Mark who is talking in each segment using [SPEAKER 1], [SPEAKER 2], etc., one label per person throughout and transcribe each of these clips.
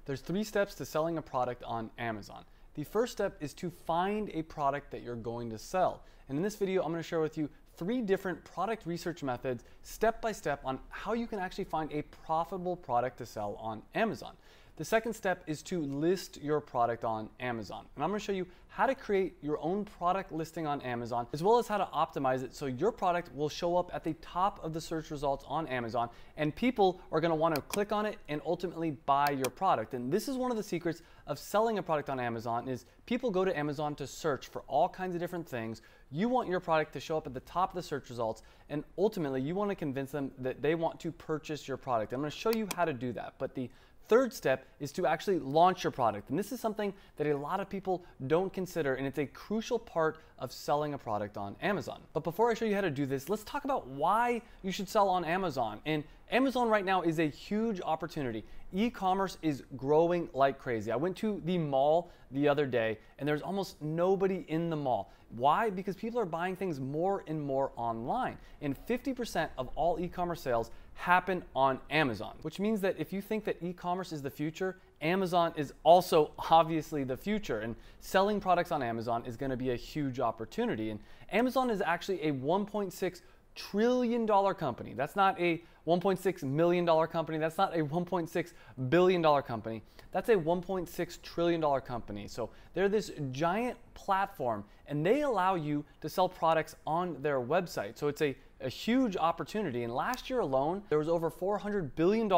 [SPEAKER 1] There's 3 steps to selling a product on Amazon. The first step is to find a product that you're going to sell. And in this video, I'm going to share with you 3 different product research methods, step by step, on how you can actually find a profitable product to sell on Amazon. The second step is to list your product on Amazon. And I'm going to show you how to create your own product listing on Amazon, as well as how to optimize it so your product will show up at the top of the search results on Amazon, and people are going to want to click on it and ultimately buy your product. And this is one of the secrets of selling a product on Amazon is people go to Amazon to search for all kinds of different things. You want your product to show up at the top of the search results, and ultimately you want to convince them that they want to purchase your product. I'm going to show you how to do that. But the third step is to actually launch your product. And this is something that a lot of people don't consider, and it's a crucial part of selling a product on Amazon. But before I show you how to do this, let's talk about why you should sell on Amazon. And Amazon right now is a huge opportunity. E-commerce is growing like crazy. I went to the mall the other day and there's almost nobody in the mall. Why? Because people are buying things more and more online. And 50% of all e-commerce sales happen on Amazon, which means that if you think that e-commerce is the future, Amazon is also obviously the future, and selling products on Amazon is going to be a huge opportunity. And Amazon is actually a $1.6 trillion company. That's not a $1.6 million company. That's not a $1.6 billion company. That's a $1.6 trillion company. So they're this giant platform, and they allow you to sell products on their website. So it's a huge opportunity. And last year alone, there was over $400 billion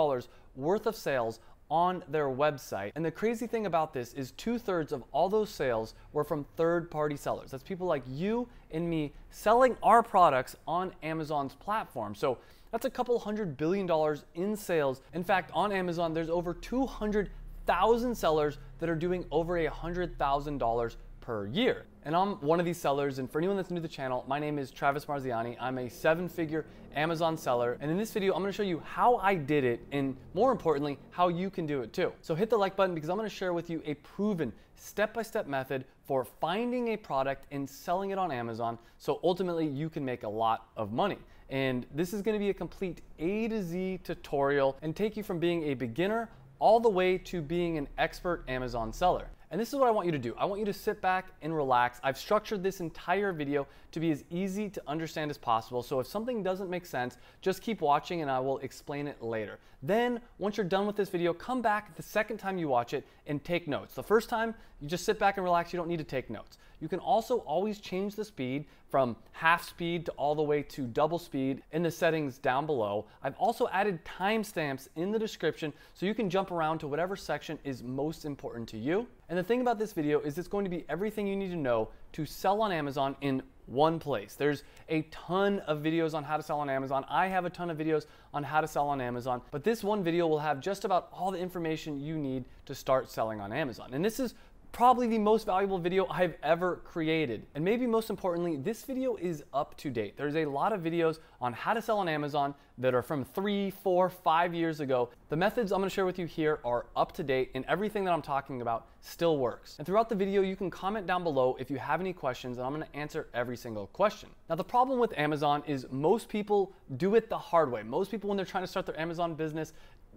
[SPEAKER 1] worth of sales on their website. And the crazy thing about this is 2/3 of all those sales were from third-party sellers. That's people like you and me selling our products on Amazon's platform. So that's a couple $100 billion in sales. In fact, on Amazon, there's over 200,000 sellers that are doing over $100,000 per year. And I'm one of these sellers, and for anyone that's new to the channel, my name is Travis Marziani. I'm a 7-figure Amazon seller, and in this video I'm going to show you how I did it, and more importantly, how you can do it too. So hit the like button, because I'm going to share with you a proven step-by-step method for finding a product and selling it on Amazon, so ultimately you can make a lot of money. And this is going to be a complete A to Z tutorial and take you from being a beginner all the way to being an expert Amazon seller. And this is what I want you to do. I want you to sit back and relax. I've structured this entire video to be as easy to understand as possible. So if something doesn't make sense, just keep watching and I will explain it later. Then, once you're done with this video, come back the second time you watch it and take notes. The first time, you just sit back and relax. You don't need to take notes. You can also always change the speed from half speed to all the way to double speed in the settings down below. I've also added timestamps in the description so you can jump around to whatever section is most important to you. And the thing about this video is it's going to be everything you need to know to sell on Amazon in one place. There's a ton of videos on how to sell on Amazon. I have a ton of videos on how to sell on Amazon, but this one video will have just about all the information you need to start selling on Amazon. And this is probably the most valuable video I've ever created. And maybe most importantly, this video is up to date. There's a lot of videos on how to sell on Amazon that are from 3, 4, 5 years ago. The methods I'm going to share with you here are up to date, and everything that I'm talking about still works. And throughout the video, you can comment down below if you have any questions, and I'm going to answer every single question. Now, the problem with Amazon is most people do it the hard way. Most people, when they're trying to start their Amazon business,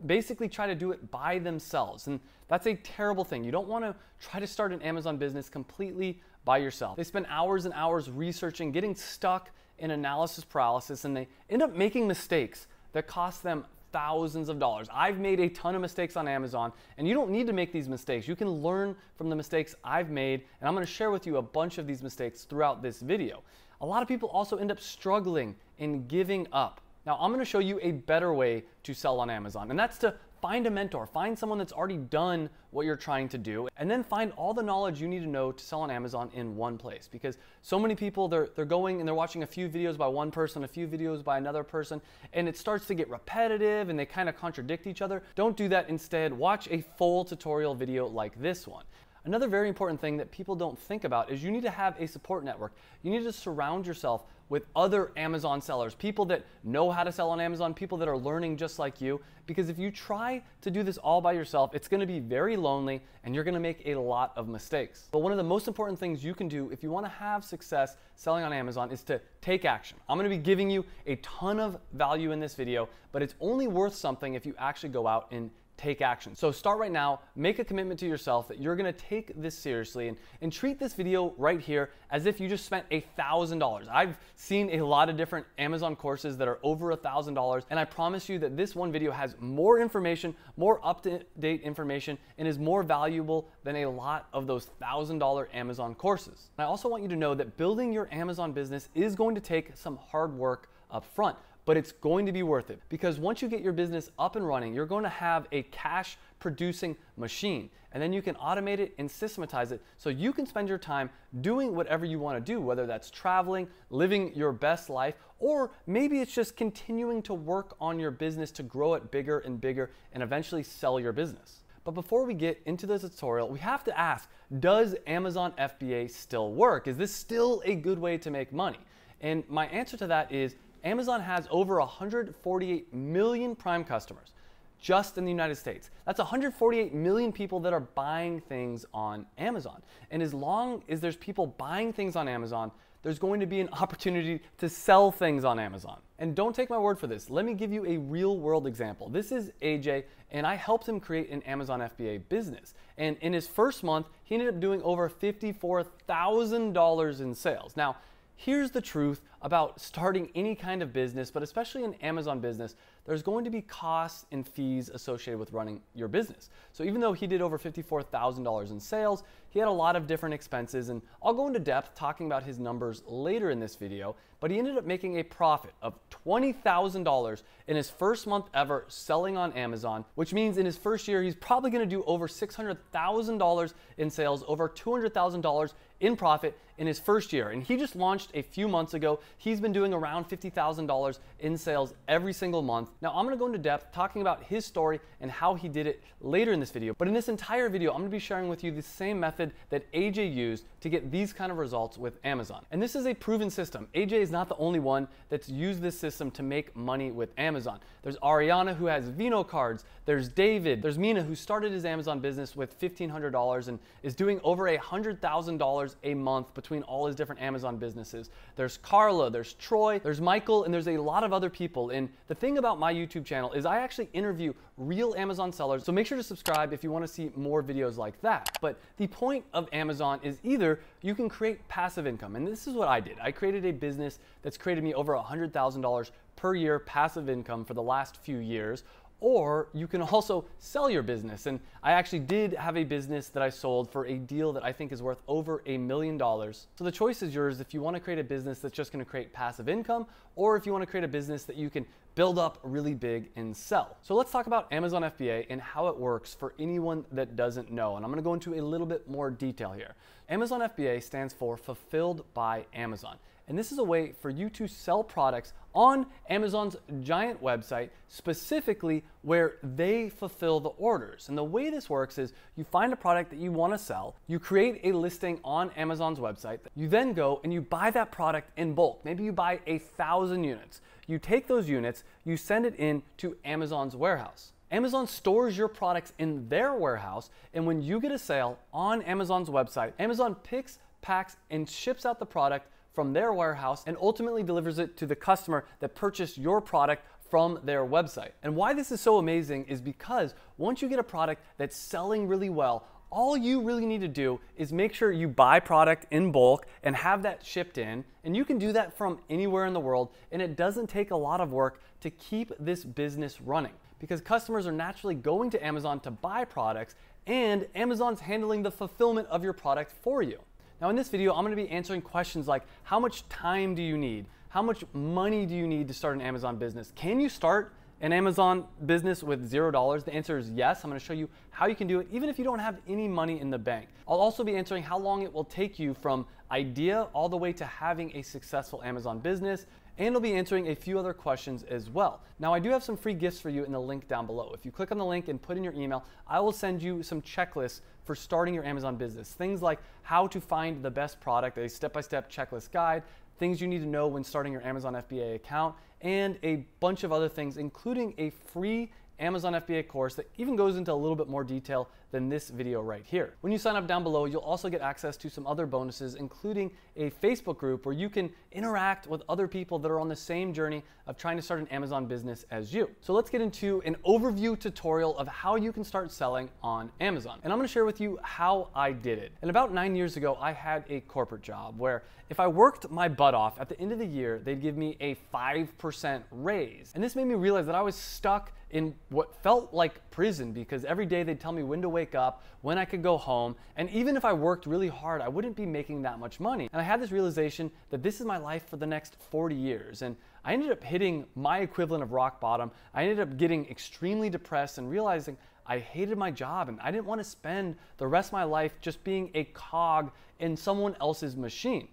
[SPEAKER 1] basically try to do it by themselves, and that's a terrible thing. You don't want to try to start an Amazon business completely by yourself. They spend hours and hours researching, getting stuck in analysis paralysis, and they end up making mistakes that cost them thousands of dollars. I've made a ton of mistakes on Amazon, and you don't need to make these mistakes. You can learn from the mistakes I've made, and I'm going to share with you a bunch of these mistakes throughout this video. A lot of people also end up struggling and giving up. Now, I'm going to show you a better way to sell on Amazon, and that's to find a mentor, find someone that's already done what you're trying to do, and then find all the knowledge you need to know to sell on Amazon in one place. Because so many people, they're going and they're watching a few videos by one person, a few videos by another person, and it starts to get repetitive and they kind of contradict each other. Don't do that. Instead, watch a full tutorial video like this one. Another very important thing that people don't think about is you need to have a support network. You need to surround yourself with other Amazon sellers, people that know how to sell on Amazon, people that are learning just like you. Because if you try to do this all by yourself, it's going to be very lonely and you're going to make a lot of mistakes. But one of the most important things you can do if you want to have success selling on Amazon is to take action. I'm going to be giving you a ton of value in this video, but it's only worth something if you actually go out and take action. So start right now, make a commitment to yourself that you're gonna take this seriously and treat this video right here as if you just spent $1,000. I've seen a lot of different Amazon courses that are over $1,000, and I promise you that this one video has more information, more up-to-date information, and is more valuable than a lot of those $1,000 Amazon courses. And I also want you to know that building your Amazon business is going to take some hard work up front, but it's going to be worth it, because once you get your business up and running, you're going to have a cash producing machine, and then you can automate it and systematize it so you can spend your time doing whatever you want to do, whether that's traveling, living your best life, or maybe it's just continuing to work on your business to grow it bigger and bigger and eventually sell your business. But before we get into the tutorial, we have to ask, does Amazon FBA still work? Is this still a good way to make money? And my answer to that is Amazon has over 148 million Prime customers just in the United States. That's 148 million people that are buying things on Amazon. And as long as there's people buying things on Amazon, there's going to be an opportunity to sell things on Amazon. And don't take my word for this. Let me give you a real world example. This is AJ, and I helped him create an Amazon FBA business. And in his first month, he ended up doing over $54,000 in sales. Now, here's the truth about starting any kind of business, but especially an Amazon business, there's going to be costs and fees associated with running your business. So even though he did over $54,000 in sales, he had a lot of different expenses, and I'll go into depth talking about his numbers later in this video, but he ended up making a profit of $20,000 in his first month ever selling on Amazon, which means in his first year, he's probably gonna do over $600,000 in sales, over $200,000 in profit in his first year. And he just launched a few months ago. He's been doing around $50,000 in sales every single month. Now I'm gonna go into depth talking about his story and how he did it later in this video. But in this entire video, I'm gonna be sharing with you the same method that AJ used to get these kind of results with Amazon. And this is a proven system. AJ is not the only one that's used this system to make money with Amazon. There's Ariana, who has Vino cards. There's David. There's Mina, who started his Amazon business with $1,500 and is doing over $100,000 a month between all his different Amazon businesses. There's Carla, there's Troy, there's Michael, and there's a lot of other people. And the thing about my YouTube channel is I actually interview real Amazon sellers, so make sure to subscribe if you want to see more videos like that. But the point of Amazon is either you can create passive income, and this is what I did. I created a business that's created me over $100,000 per year passive income for the last few years, or you can also sell your business. And I actually did have a business that I sold for a deal that I think is worth over $1 million. So the choice is yours if you want to create a business that's just going to create passive income, or if you want to create a business that you can build up really big and sell. So let's talk about Amazon FBA and how it works for anyone that doesn't know. And I'm going to go into a little bit more detail here. Amazon FBA stands for Fulfilled by Amazon. And this is a way for you to sell products on Amazon's giant website, specifically where they fulfill the orders. And the way this works is you find a product that you want to sell, you create a listing on Amazon's website, you then go and you buy that product in bulk. Maybe you buy 1,000 units. You take those units, you send it in to Amazon's warehouse. Amazon stores your products in their warehouse, and when you get a sale on Amazon's website, Amazon picks, packs, and ships out the product from their warehouse and ultimately delivers it to the customer that purchased your product from their website. And why this is so amazing is because once you get a product that's selling really well, all you really need to do is make sure you buy product in bulk and have that shipped in. And you can do that from anywhere in the world, and it doesn't take a lot of work to keep this business running, because customers are naturally going to Amazon to buy products, and Amazon's handling the fulfillment of your product for you. Now in this video, I'm going to be answering questions like, how much time do you need? How much money do you need to start an Amazon business? Can you start an Amazon business with $0? The answer is yes. I'm going to show you how you can do it even if you don't have any money in the bank. I'll also be answering how long it will take you from idea all the way to having a successful Amazon business, and I'll be answering a few other questions as well. Now I do have some free gifts for you in the link down below. If you click on the link and put in your email, I will send you some checklists for starting your Amazon business. Things like how to find the best product, a step-by-step checklist guide, things you need to know when starting your Amazon FBA account, and a bunch of other things, including a free Amazon FBA course that even goes into a little bit more detail than this video right here. When you sign up down below, you'll also get access to some other bonuses, including a Facebook group where you can interact with other people that are on the same journey of trying to start an Amazon business as you. So let's get into an overview tutorial of how you can start selling on Amazon. And I'm going to share with you how I did it. And about 9 years ago, I had a corporate job where if I worked my butt off, at the end of the year, they'd give me a 5% raise. And this made me realize that I was stuck in what felt like prison, because every day they'd tell me when to wake up, when I could go home, and even if I worked really hard, I wouldn't be making that much money. And I had this realization that this is my life for the next 40 years. And I ended up hitting my equivalent of rock bottom. I ended up getting extremely depressed and realizing I hated my job and I didn't want to spend the rest of my life just being a cog in someone else's machine.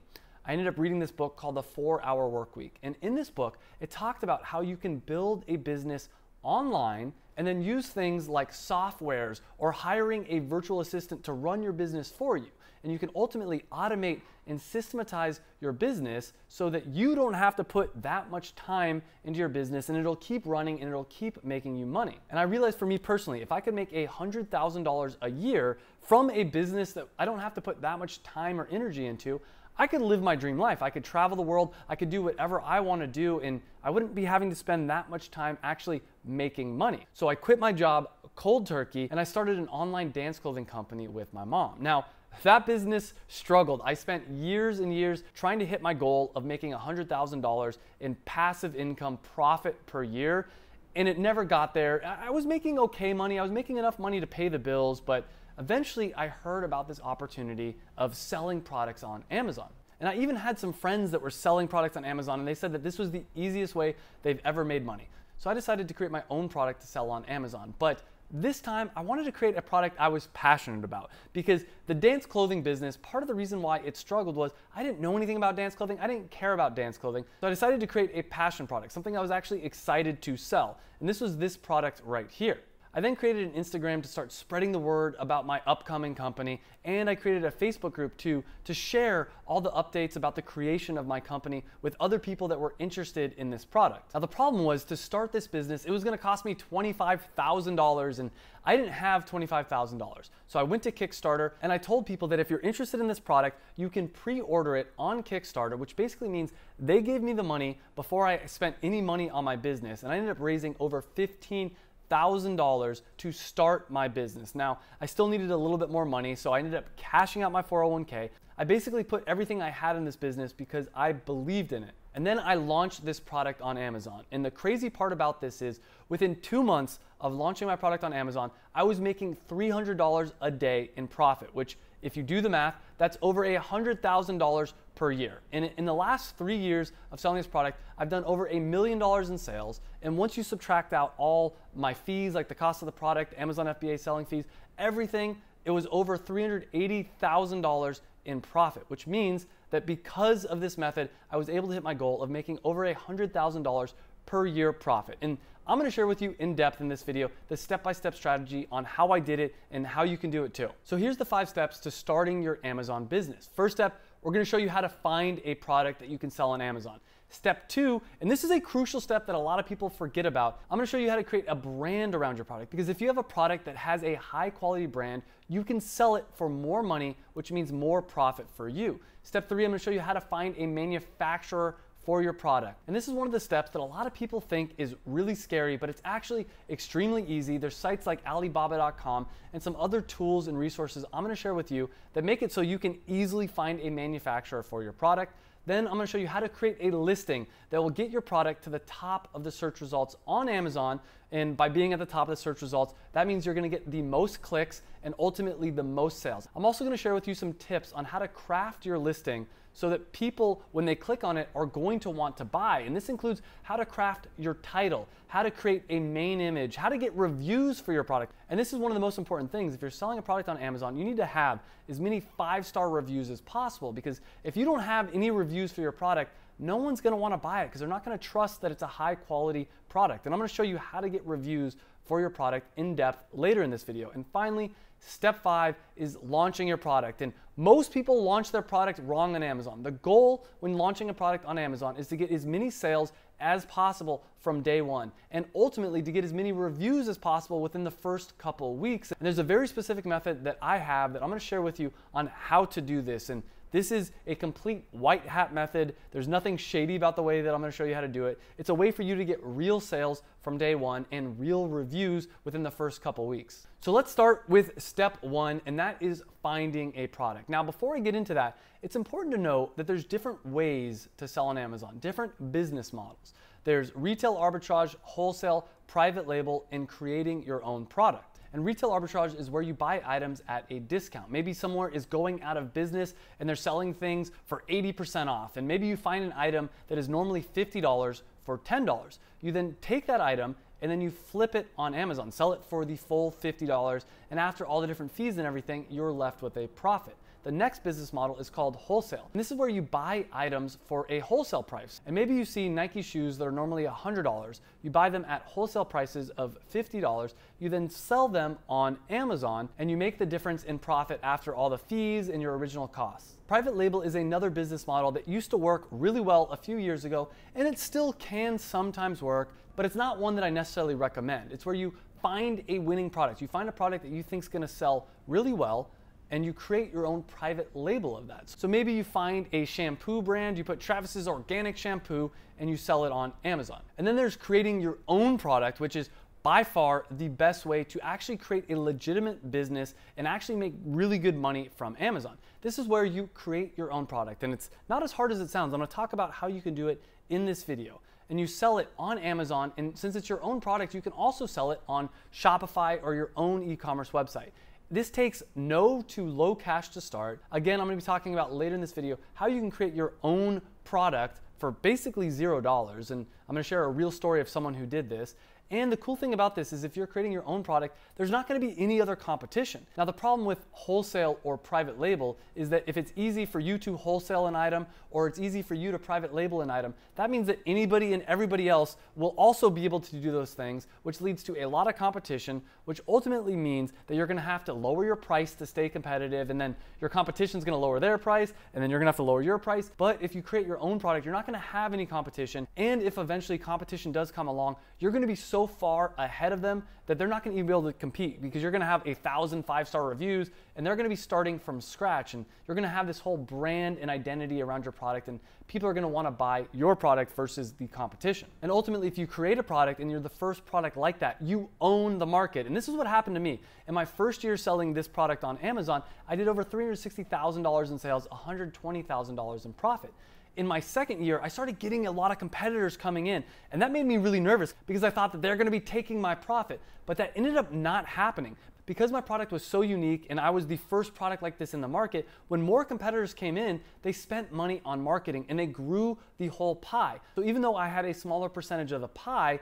[SPEAKER 1] I ended up reading this book called The 4-Hour Workweek. And in this book, it talked about how you can build a business online and then use things like softwares or hiring a virtual assistant to run your business for you. And you can ultimately automate and systematize your business so that you don't have to put that much time into your business, and it'll keep running and it'll keep making you money. And I realized for me personally, if I could make $100,000 a year from a business that I don't have to put that much time or energy into, I could live my dream life. I could travel the world. I could do whatever I want to do, and I wouldn't be having to spend that much time actually making money. So I quit my job cold turkey, and I started an online dance clothing company with my mom. Now, that business struggled. I spent years and years trying to hit my goal of making $100,000 in passive income profit per year, and it never got there. I was making okay money. I was making enough money to pay the bills, but eventually I heard about this opportunity of selling products on Amazon. And I even had some friends that were selling products on Amazon, and they said that this was the easiest way they've ever made money. So I decided to create my own product to sell on Amazon. But this time, I wanted to create a product I was passionate about, because the dance clothing business, part of the reason why it struggled was I didn't know anything about dance clothing. I didn't care about dance clothing. So I decided to create a passion product, something I was actually excited to sell. And this was this product right here. I then created an Instagram to start spreading the word about my upcoming company, and I created a Facebook group too to share all the updates about the creation of my company with other people that were interested in this product. Now the problem was, to start this business, it was going to cost me $25,000, and I didn't have $25,000. So I went to Kickstarter and I told people that if you're interested in this product, you can pre-order it on Kickstarter, which basically means they gave me the money before I spent any money on my business, and I ended up raising over $15,000 to start my business. Now, I still needed a little bit more money, so I ended up cashing out my 401k. I basically put everything I had in this business because I believed in it. And then I launched this product on Amazon. And the crazy part about this is, within 2 months of launching my product on Amazon, I was making $300 a day in profit, which, if you do the math, that's over $100,000 per year. And in the last 3 years of selling this product, I've done over $1 million in sales. And once you subtract out all my fees, like the cost of the product, Amazon FBA selling fees, everything, it was over $380,000 in profit, which means that because of this method, I was able to hit my goal of making over $100,000 per year profit. And I'm going to share with you in depth in this video the step-by-step strategy on how I did it and how you can do it too. So here's the 5 steps to starting your Amazon business. First step, we're going to show you how to find a product that you can sell on Amazon. Step 2, and this is a crucial step that a lot of people forget about, I'm going to show you how to create a brand around your product, because if you have a product that has a high quality brand, you can sell it for more money, which means more profit for you. Step 3, I'm going to show you how to find a manufacturer for your product. And this is one of the steps that a lot of people think is really scary, but it's actually extremely easy. There's sites like Alibaba.com and some other tools and resources I'm going to share with you that make it so you can easily find a manufacturer for your product. Then I'm going to show you how to create a listing that will get your product to the top of the search results on Amazon. And by being at the top of the search results, that means you're going to get the most clicks and ultimately the most sales. I'm also going to share with you some tips on how to craft your listing so that people, when they click on it, are going to want to buy. And this includes how to craft your title, how to create a main image, how to get reviews for your product. And this is one of the most important things. If you're selling a product on Amazon, you need to have as many 5-star reviews as possible, because if you don't have any reviews for your product, no one's going to want to buy it because they're not going to trust that it's a high quality product. And I'm going to show you how to get reviews for your product in depth later in this video. And finally, step 5 is launching your product. And most people launch their product wrong on Amazon. The goal when launching a product on Amazon is to get as many sales as possible from day one, and ultimately to get as many reviews as possible within the first couple weeks. And there's a very specific method that I have that I'm going to share with you on how to do this. And this is a complete white hat method. There's nothing shady about the way that I'm going to show you how to do it. It's a way for you to get real sales from day one and real reviews within the first couple weeks. So let's start with step one, and that is finding a product. Now, before I get into that, it's important to know that there's different ways to sell on Amazon, different business models. There's retail arbitrage, wholesale, private label, and creating your own product. And retail arbitrage is where you buy items at a discount. Maybe somewhere is going out of business and they're selling things for 80% off. And maybe you find an item that is normally $50 for $10. You then take that item and then you flip it on Amazon, sell it for the full $50. And after all the different fees and everything, you're left with a profit. The next business model is called wholesale. And this is where you buy items for a wholesale price. And maybe you see Nike shoes that are normally $100. You buy them at wholesale prices of $50. You then sell them on Amazon and you make the difference in profit after all the fees and your original costs. Private label is another business model that used to work really well a few years ago, and it still can sometimes work, but it's not one that I necessarily recommend. It's where you find a winning product. You find a product that you think is going to sell really well, and you create your own private label of that. So maybe you find a shampoo brand, you put Travis's organic shampoo, and you sell it on Amazon. And then there's creating your own product, which is by far the best way to actually create a legitimate business and actually make really good money from Amazon. This is where you create your own product, and it's not as hard as it sounds. I'm gonna talk about how you can do it in this video. And you sell it on Amazon, and since it's your own product, you can also sell it on Shopify or your own e-commerce website. This takes no to low cash to start. Again, I'm gonna be talking about later in this video how you can create your own product for basically $0. And I'm gonna share a real story of someone who did this. And the cool thing about this is if you're creating your own product, there's not going to be any other competition. Now, the problem with wholesale or private label is that if it's easy for you to wholesale an item or it's easy for you to private label an item, that means that anybody and everybody else will also be able to do those things, which leads to a lot of competition, which ultimately means that you're going to have to lower your price to stay competitive, and then your competition is going to lower their price, and then you're going to have to lower your price. But if you create your own product, you're not going to have any competition, and if eventually competition does come along, you're going to be so far ahead of them that they're not going to even be able to compete, because you're going to have 1,000 5-star reviews and they're going to be starting from scratch, and you're going to have this whole brand and identity around your product, and people are going to want to buy your product versus the competition. And ultimately, if you create a product and you're the first product like that, you own the market. And this is what happened to me. In my first year selling this product on Amazon, I did over $360,000 in sales, $120,000 in profit. In my second year, I started getting a lot of competitors coming in, and that made me really nervous because I thought that they're going to be taking my profit, but that ended up not happening. Because my product was so unique and I was the first product like this in the market, when more competitors came in, they spent money on marketing and they grew the whole pie. So even though I had a smaller percentage of the pie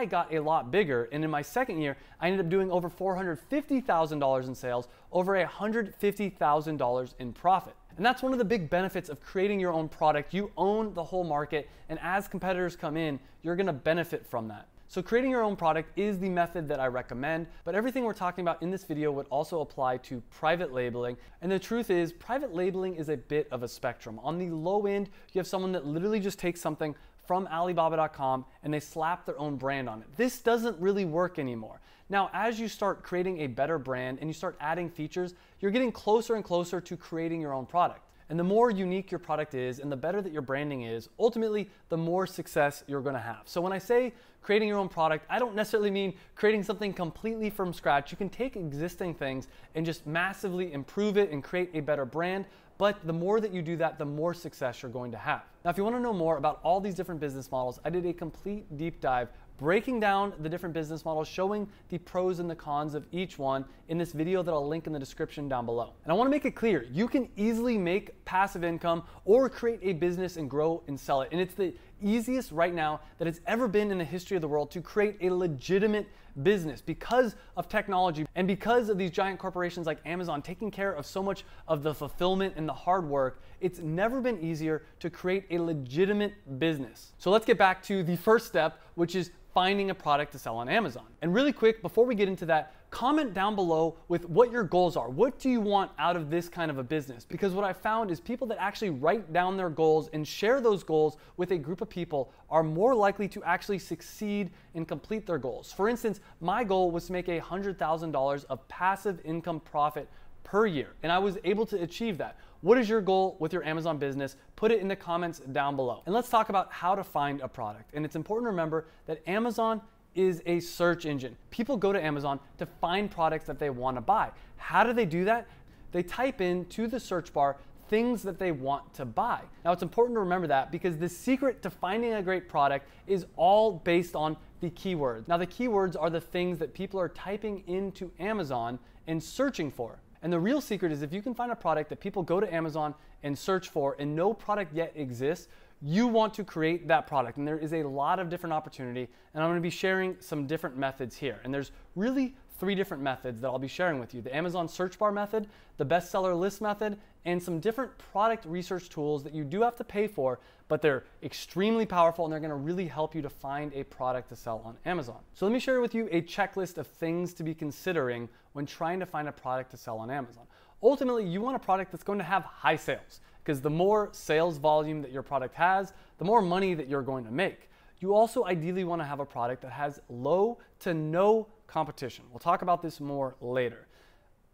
[SPEAKER 1] got a lot bigger. And in my second year, I ended up doing over $450,000 in sales, over $150,000 in profit. And that's one of the big benefits of creating your own product. You own the whole market, and as competitors come in, you're gonna benefit from that. So creating your own product is the method that I recommend, but everything we're talking about in this video would also apply to private labeling. And the truth is, private labeling is a bit of a spectrum. On the low end, you have someone that literally just takes something from Alibaba.com and they slap their own brand on it. This doesn't really work anymore. Now, as you start creating a better brand and you start adding features, you're getting closer and closer to creating your own product. And the more unique your product is and the better that your branding is, ultimately, the more success you're gonna have. So when I say creating your own product, I don't necessarily mean creating something completely from scratch. You can take existing things and just massively improve it and create a better brand. But the more that you do that, the more success you're going to have. Now, if you want to know more about all these different business models, I did a complete deep dive breaking down the different business models, showing the pros and the cons of each one in this video that I'll link in the description down below. And I want to make it clear, you can easily make passive income or create a business and grow and sell it. And it's the easiest right now that it's ever been in the history of the world to create a legitimate business because of technology and because of these giant corporations like Amazon taking care of so much of the fulfillment and the hard work. It's never been easier to create a legitimate business. So let's get back to the first step, which is finding a product to sell on Amazon. And really quick, before we get into that, comment down below with what your goals are. What do you want out of this kind of a business? Because what I found is people that actually write down their goals and share those goals with a group of people are more likely to actually succeed and complete their goals. For instance, my goal was to make $100,000 of passive income profit per year, and I was able to achieve that. What is your goal with your Amazon business? Put it in the comments down below. And let's talk about how to find a product. And it's important to remember that Amazon is a search engine. People go to Amazon to find products that they want to buy. How do they do that? They type into the search bar things that they want to buy. Now, it's important to remember that because the secret to finding a great product is all based on the keywords. Now, the keywords are the things that people are typing into Amazon and searching for. And the real secret is if you can find a product that people go to Amazon and search for and no product yet exists, you want to create that product. And there is a lot of different opportunity, and I'm going to be sharing some different methods here. And there's really 3 different methods that I'll be sharing with you: the Amazon search bar method, the bestseller list method, and some different product research tools that you do have to pay for, but they're extremely powerful and they're going to really help you to find a product to sell on Amazon. So let me share with you a checklist of things to be considering when trying to find a product to sell on Amazon. Ultimately, you want a product that's going to have high sales, because the more sales volume that your product has, the more money that you're going to make. You also ideally want to have a product that has low to no competition. We'll talk about this more later.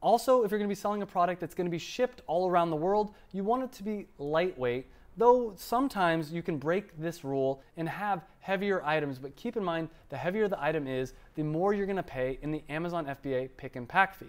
[SPEAKER 1] Also, if you're going to be selling a product that's going to be shipped all around the world, you want it to be lightweight, though sometimes you can break this rule and have heavier items, but keep in mind the heavier the item is, the more you're going to pay in the Amazon FBA pick and pack fee.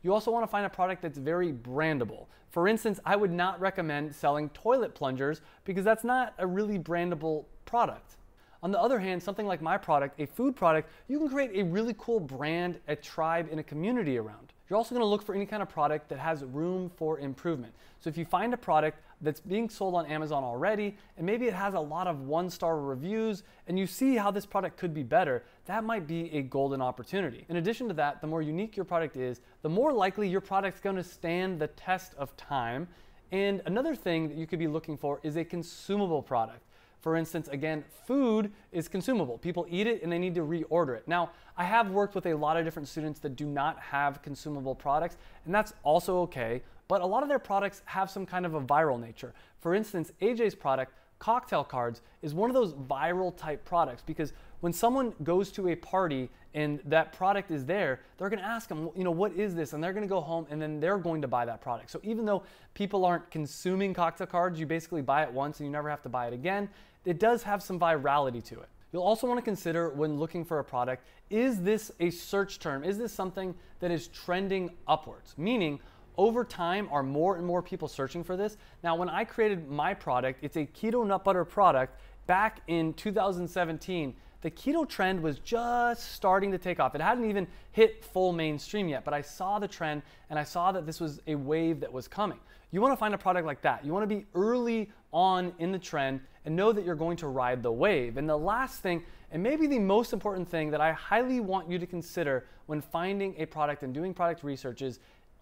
[SPEAKER 1] You also want to find a product that's very brandable. For instance, I would not recommend selling toilet plungers because that's not a really brandable product. On the other hand, something like my product, a food product, you can create a really cool brand, a tribe, and a community around. You're also going to look for any kind of product that has room for improvement. So if you find a product that's being sold on Amazon already, and maybe it has a lot of 1-star reviews, and you see how this product could be better, that might be a golden opportunity. In addition to that, the more unique your product is, the more likely your product's going to stand the test of time. And another thing that you could be looking for is a consumable product. For instance, again, food is consumable. People eat it and they need to reorder it. Now, I have worked with a lot of different students that do not have consumable products, and that's also okay, but a lot of their products have some kind of a viral nature. For instance, AJ's product, cocktail cards, is one of those viral type products because when someone goes to a party and that product is there, they're going to ask them, what is this? And they're going to go home and then they're going to buy that product. So even though people aren't consuming cocktail cards, you basically buy it once and you never have to buy it again. It does have some virality to it. You'll also want to consider when looking for a product, is this a search term? Is this something that is trending upwards? Meaning, over time, are more and more people searching for this? Now, when I created my product, it's a keto nut butter product back in 2017. The keto trend was just starting to take off. It hadn't even hit full mainstream yet, but I saw the trend and I saw that this was a wave that was coming. You want to find a product like that. You want to be early on in the trend and know that you're going to ride the wave. And the last thing, and maybe the most important thing that I highly want you to consider when finding a product and doing product research is,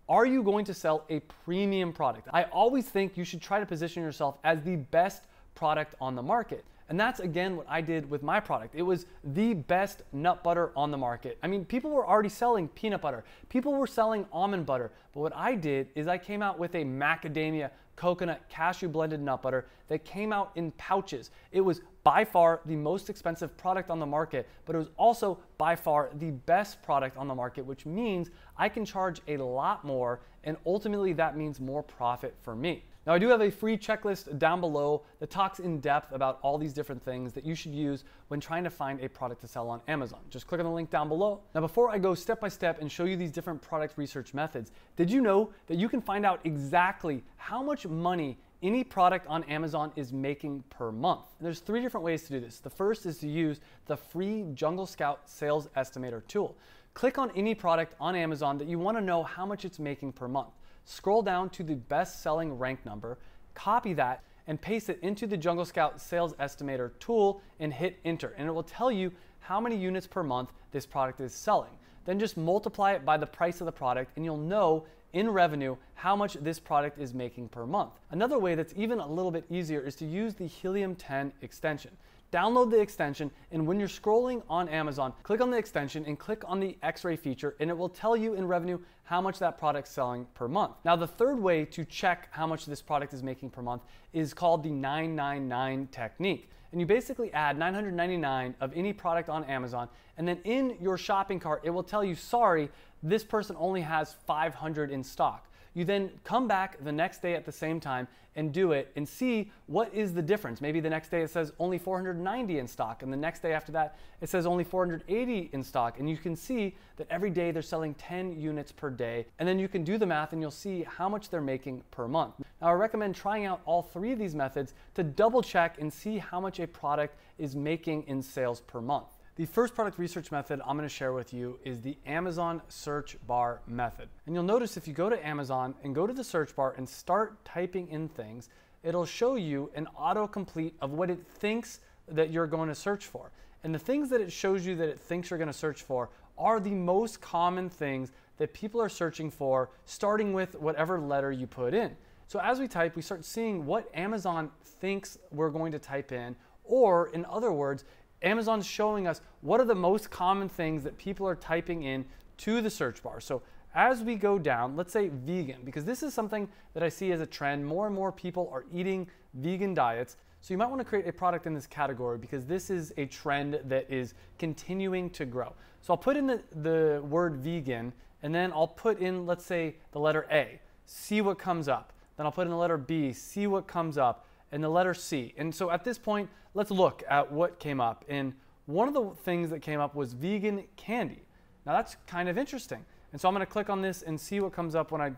[SPEAKER 1] are you going to sell a premium product? I always think you should try to position yourself as the best product on the market. And that's, again, what I did with my product. It was the best nut butter on the market. I mean, people were already selling peanut butter. People were selling almond butter. But what I did is I came out with a macadamia, coconut, cashew blended nut butter that came out in pouches. It was by far the most expensive product on the market, but it was also by far the best product on the market, which means I can charge a lot more, and ultimately that means more profit for me. Now, I do have a free checklist down below that talks in depth about all these different things that you should use when trying to find a product to sell on Amazon. Just click on the link down below. Now, before I go step by step and show you these different product research methods, did you know that you can find out exactly how much money any product on Amazon is making per month? And there's 3 different ways to do this. The first is to use the free Jungle Scout Sales Estimator tool. Click on any product on Amazon that you want to know how much it's making per month. Scroll down to the best-selling rank number, copy that, and paste it into the Jungle Scout Sales Estimator tool and hit enter. And it will tell you how many units per month this product is selling. Then just multiply it by the price of the product and you'll know in revenue how much this product is making per month. Another way that's even a little bit easier is to use the Helium 10 extension. download the extension, and when you're scrolling on Amazon, click on the extension and click on the X-ray feature, and it will tell you in revenue how much that product's selling per month. Now, the third way to check how much this product is making per month is called the 999 technique. And you basically add 999 of any product on Amazon, and then in your shopping cart, it will tell you, sorry, this person only has 500 in stock. You then come back the next day at the same time and do it and see what is the difference. Maybe the next day it says only 490 in stock, and the next day after that it says only 480 in stock. And you can see that every day they're selling 10 units per day. And then you can do the math and you'll see how much they're making per month. Now, I recommend trying out all three of these methods to double check and see how much a product is making in sales per month. The first product research method I'm going to share with you is the Amazon search bar method. And you'll notice if you go to Amazon and go to the search bar and start typing in things, it'll show you an autocomplete of what it thinks that you're going to search for. And the things that it shows you that it thinks you're going to search for are the most common things that people are searching for, starting with whatever letter you put in. So as we type, we start seeing what Amazon thinks we're going to type in, or in other words, Amazon's showing us what are the most common things that people are typing in to the search bar. So as we go down, let's say vegan, because this is something that I see as a trend. More and more people are eating vegan diets. So you might want to create a product in this category because this is a trend that is continuing to grow. So I'll put in the word vegan, and then I'll put in, let's say, the letter A, see what comes up. Then I'll put in the letter B, see what comes up, and the letter C. And so at this point, let's look at what came up. And one of the things that came up was vegan candy. Now that's kind of interesting. And so I'm going to click on this and see what comes up when I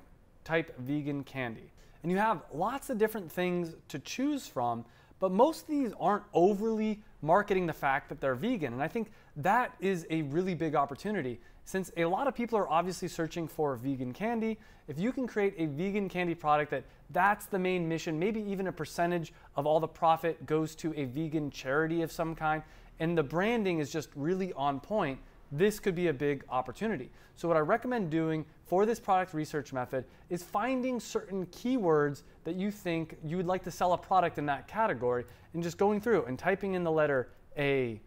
[SPEAKER 1] type vegan candy. And you have lots of different things to choose from, but most of these aren't overly marketing the fact that they're vegan. And I think that is a really big opportunity. Since a lot of people are obviously searching for vegan candy, if you can create a vegan candy product that's the main mission, maybe even a percentage of all the profit goes to a vegan charity of some kind, and the branding is just really on point, this could be a big opportunity. So what I recommend doing for this product research method is finding certain keywords that you think you would like to sell a product in that category, and just going through and typing in the letter A,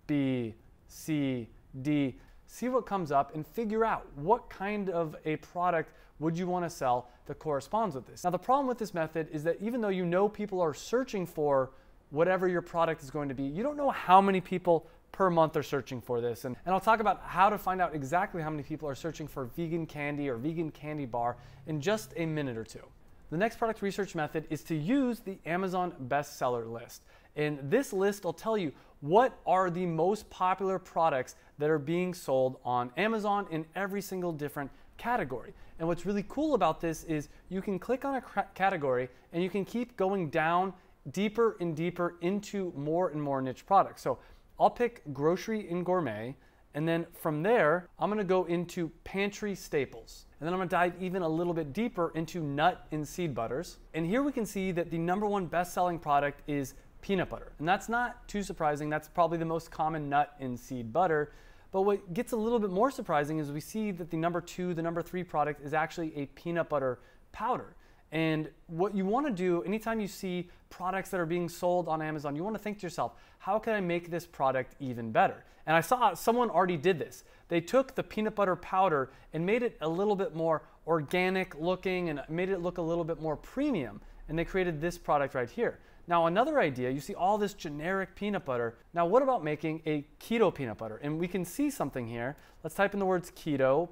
[SPEAKER 1] B, C, D, see what comes up and figure out what kind of a product would you want to sell that corresponds with this. Now, the problem with this method is that even though you know people are searching for whatever your product is going to be, you don't know how many people per month are searching for this. And I'll talk about how to find out exactly how many people are searching for vegan candy or vegan candy bar in just a minute or two. The next product research method is to use the Amazon bestseller list. And this list will tell you what are the most popular products that are being sold on Amazon in every single different category. And what's really cool about this is you can click on a category and you can keep going down deeper and deeper into more and more niche products. So I'll pick grocery and gourmet, and then from there, I'm gonna go into pantry staples. And then I'm gonna dive even a little bit deeper into nut and seed butters. And here we can see that the #1 best-selling product is peanut butter. And that's not too surprising. That's probably the most common nut and seed butter. But what gets a little bit more surprising is we see that the #2, the #3 product is actually a peanut butter powder. And what you want to do anytime you see products that are being sold on Amazon, you want to think to yourself, how can I make this product even better? And I saw someone already did this. They took the peanut butter powder and made it a little bit more organic looking and made it look a little bit more premium. And they created this product right here. Now, another idea, you see all this generic peanut butter. Now, what about making a keto peanut butter? And we can see something here. Let's type in the words keto,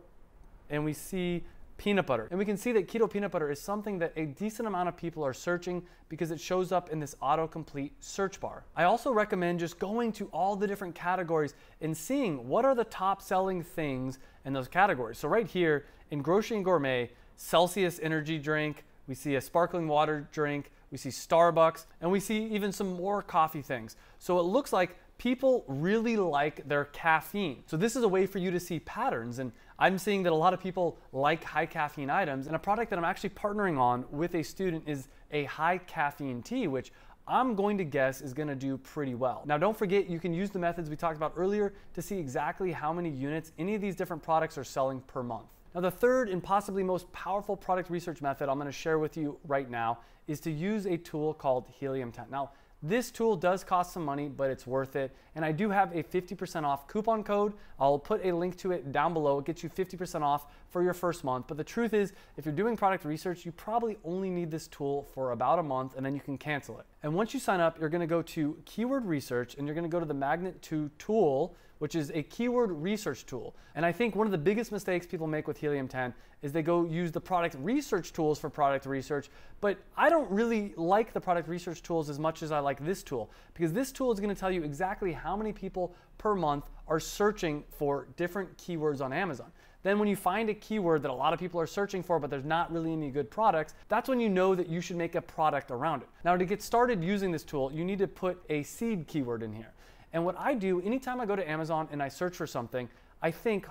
[SPEAKER 1] and we see peanut butter. And we can see that keto peanut butter is something that a decent amount of people are searching because it shows up in this autocomplete search bar. I also recommend just going to all the different categories and seeing what are the top selling things in those categories. So right here in grocery and gourmet, Celsius energy drink, we see a sparkling water drink, we see Starbucks, and we see even some more coffee things. So it looks like people really like their caffeine. So this is a way for you to see patterns. And I'm seeing that a lot of people like high caffeine items. And a product that I'm actually partnering on with a student is a high caffeine tea, which I'm going to guess is going to do pretty well. Now, don't forget, you can use the methods we talked about earlier to see exactly how many units any of these different products are selling per month. Now, the third and possibly most powerful product research method I'm going to share with you right now is to use a tool called Helium 10. Now, This tool does cost some money, but it's worth it. And I do have a 50% off coupon code. I'll put a link to it down below. It gets you 50% off for your first month. But the truth is, if you're doing product research, you probably only need this tool for about a month, and then you can cancel it. And once you sign up, you're gonna go to keyword research, and you're gonna go to the Magnet 2 tool, which is a keyword research tool. And I think one of the biggest mistakes people make with Helium 10 is they go use the product research tools for product research, but I don't really like the product research tools as much as I like this tool, because this tool is gonna tell you exactly how many people per month are searching for different keywords on Amazon. Then when you find a keyword that a lot of people are searching for, but there's not really any good products, that's when you know that you should make a product around it. Now, to get started using this tool, you need to put a seed keyword in here. And what I do, anytime I go to Amazon and I search for something, I think,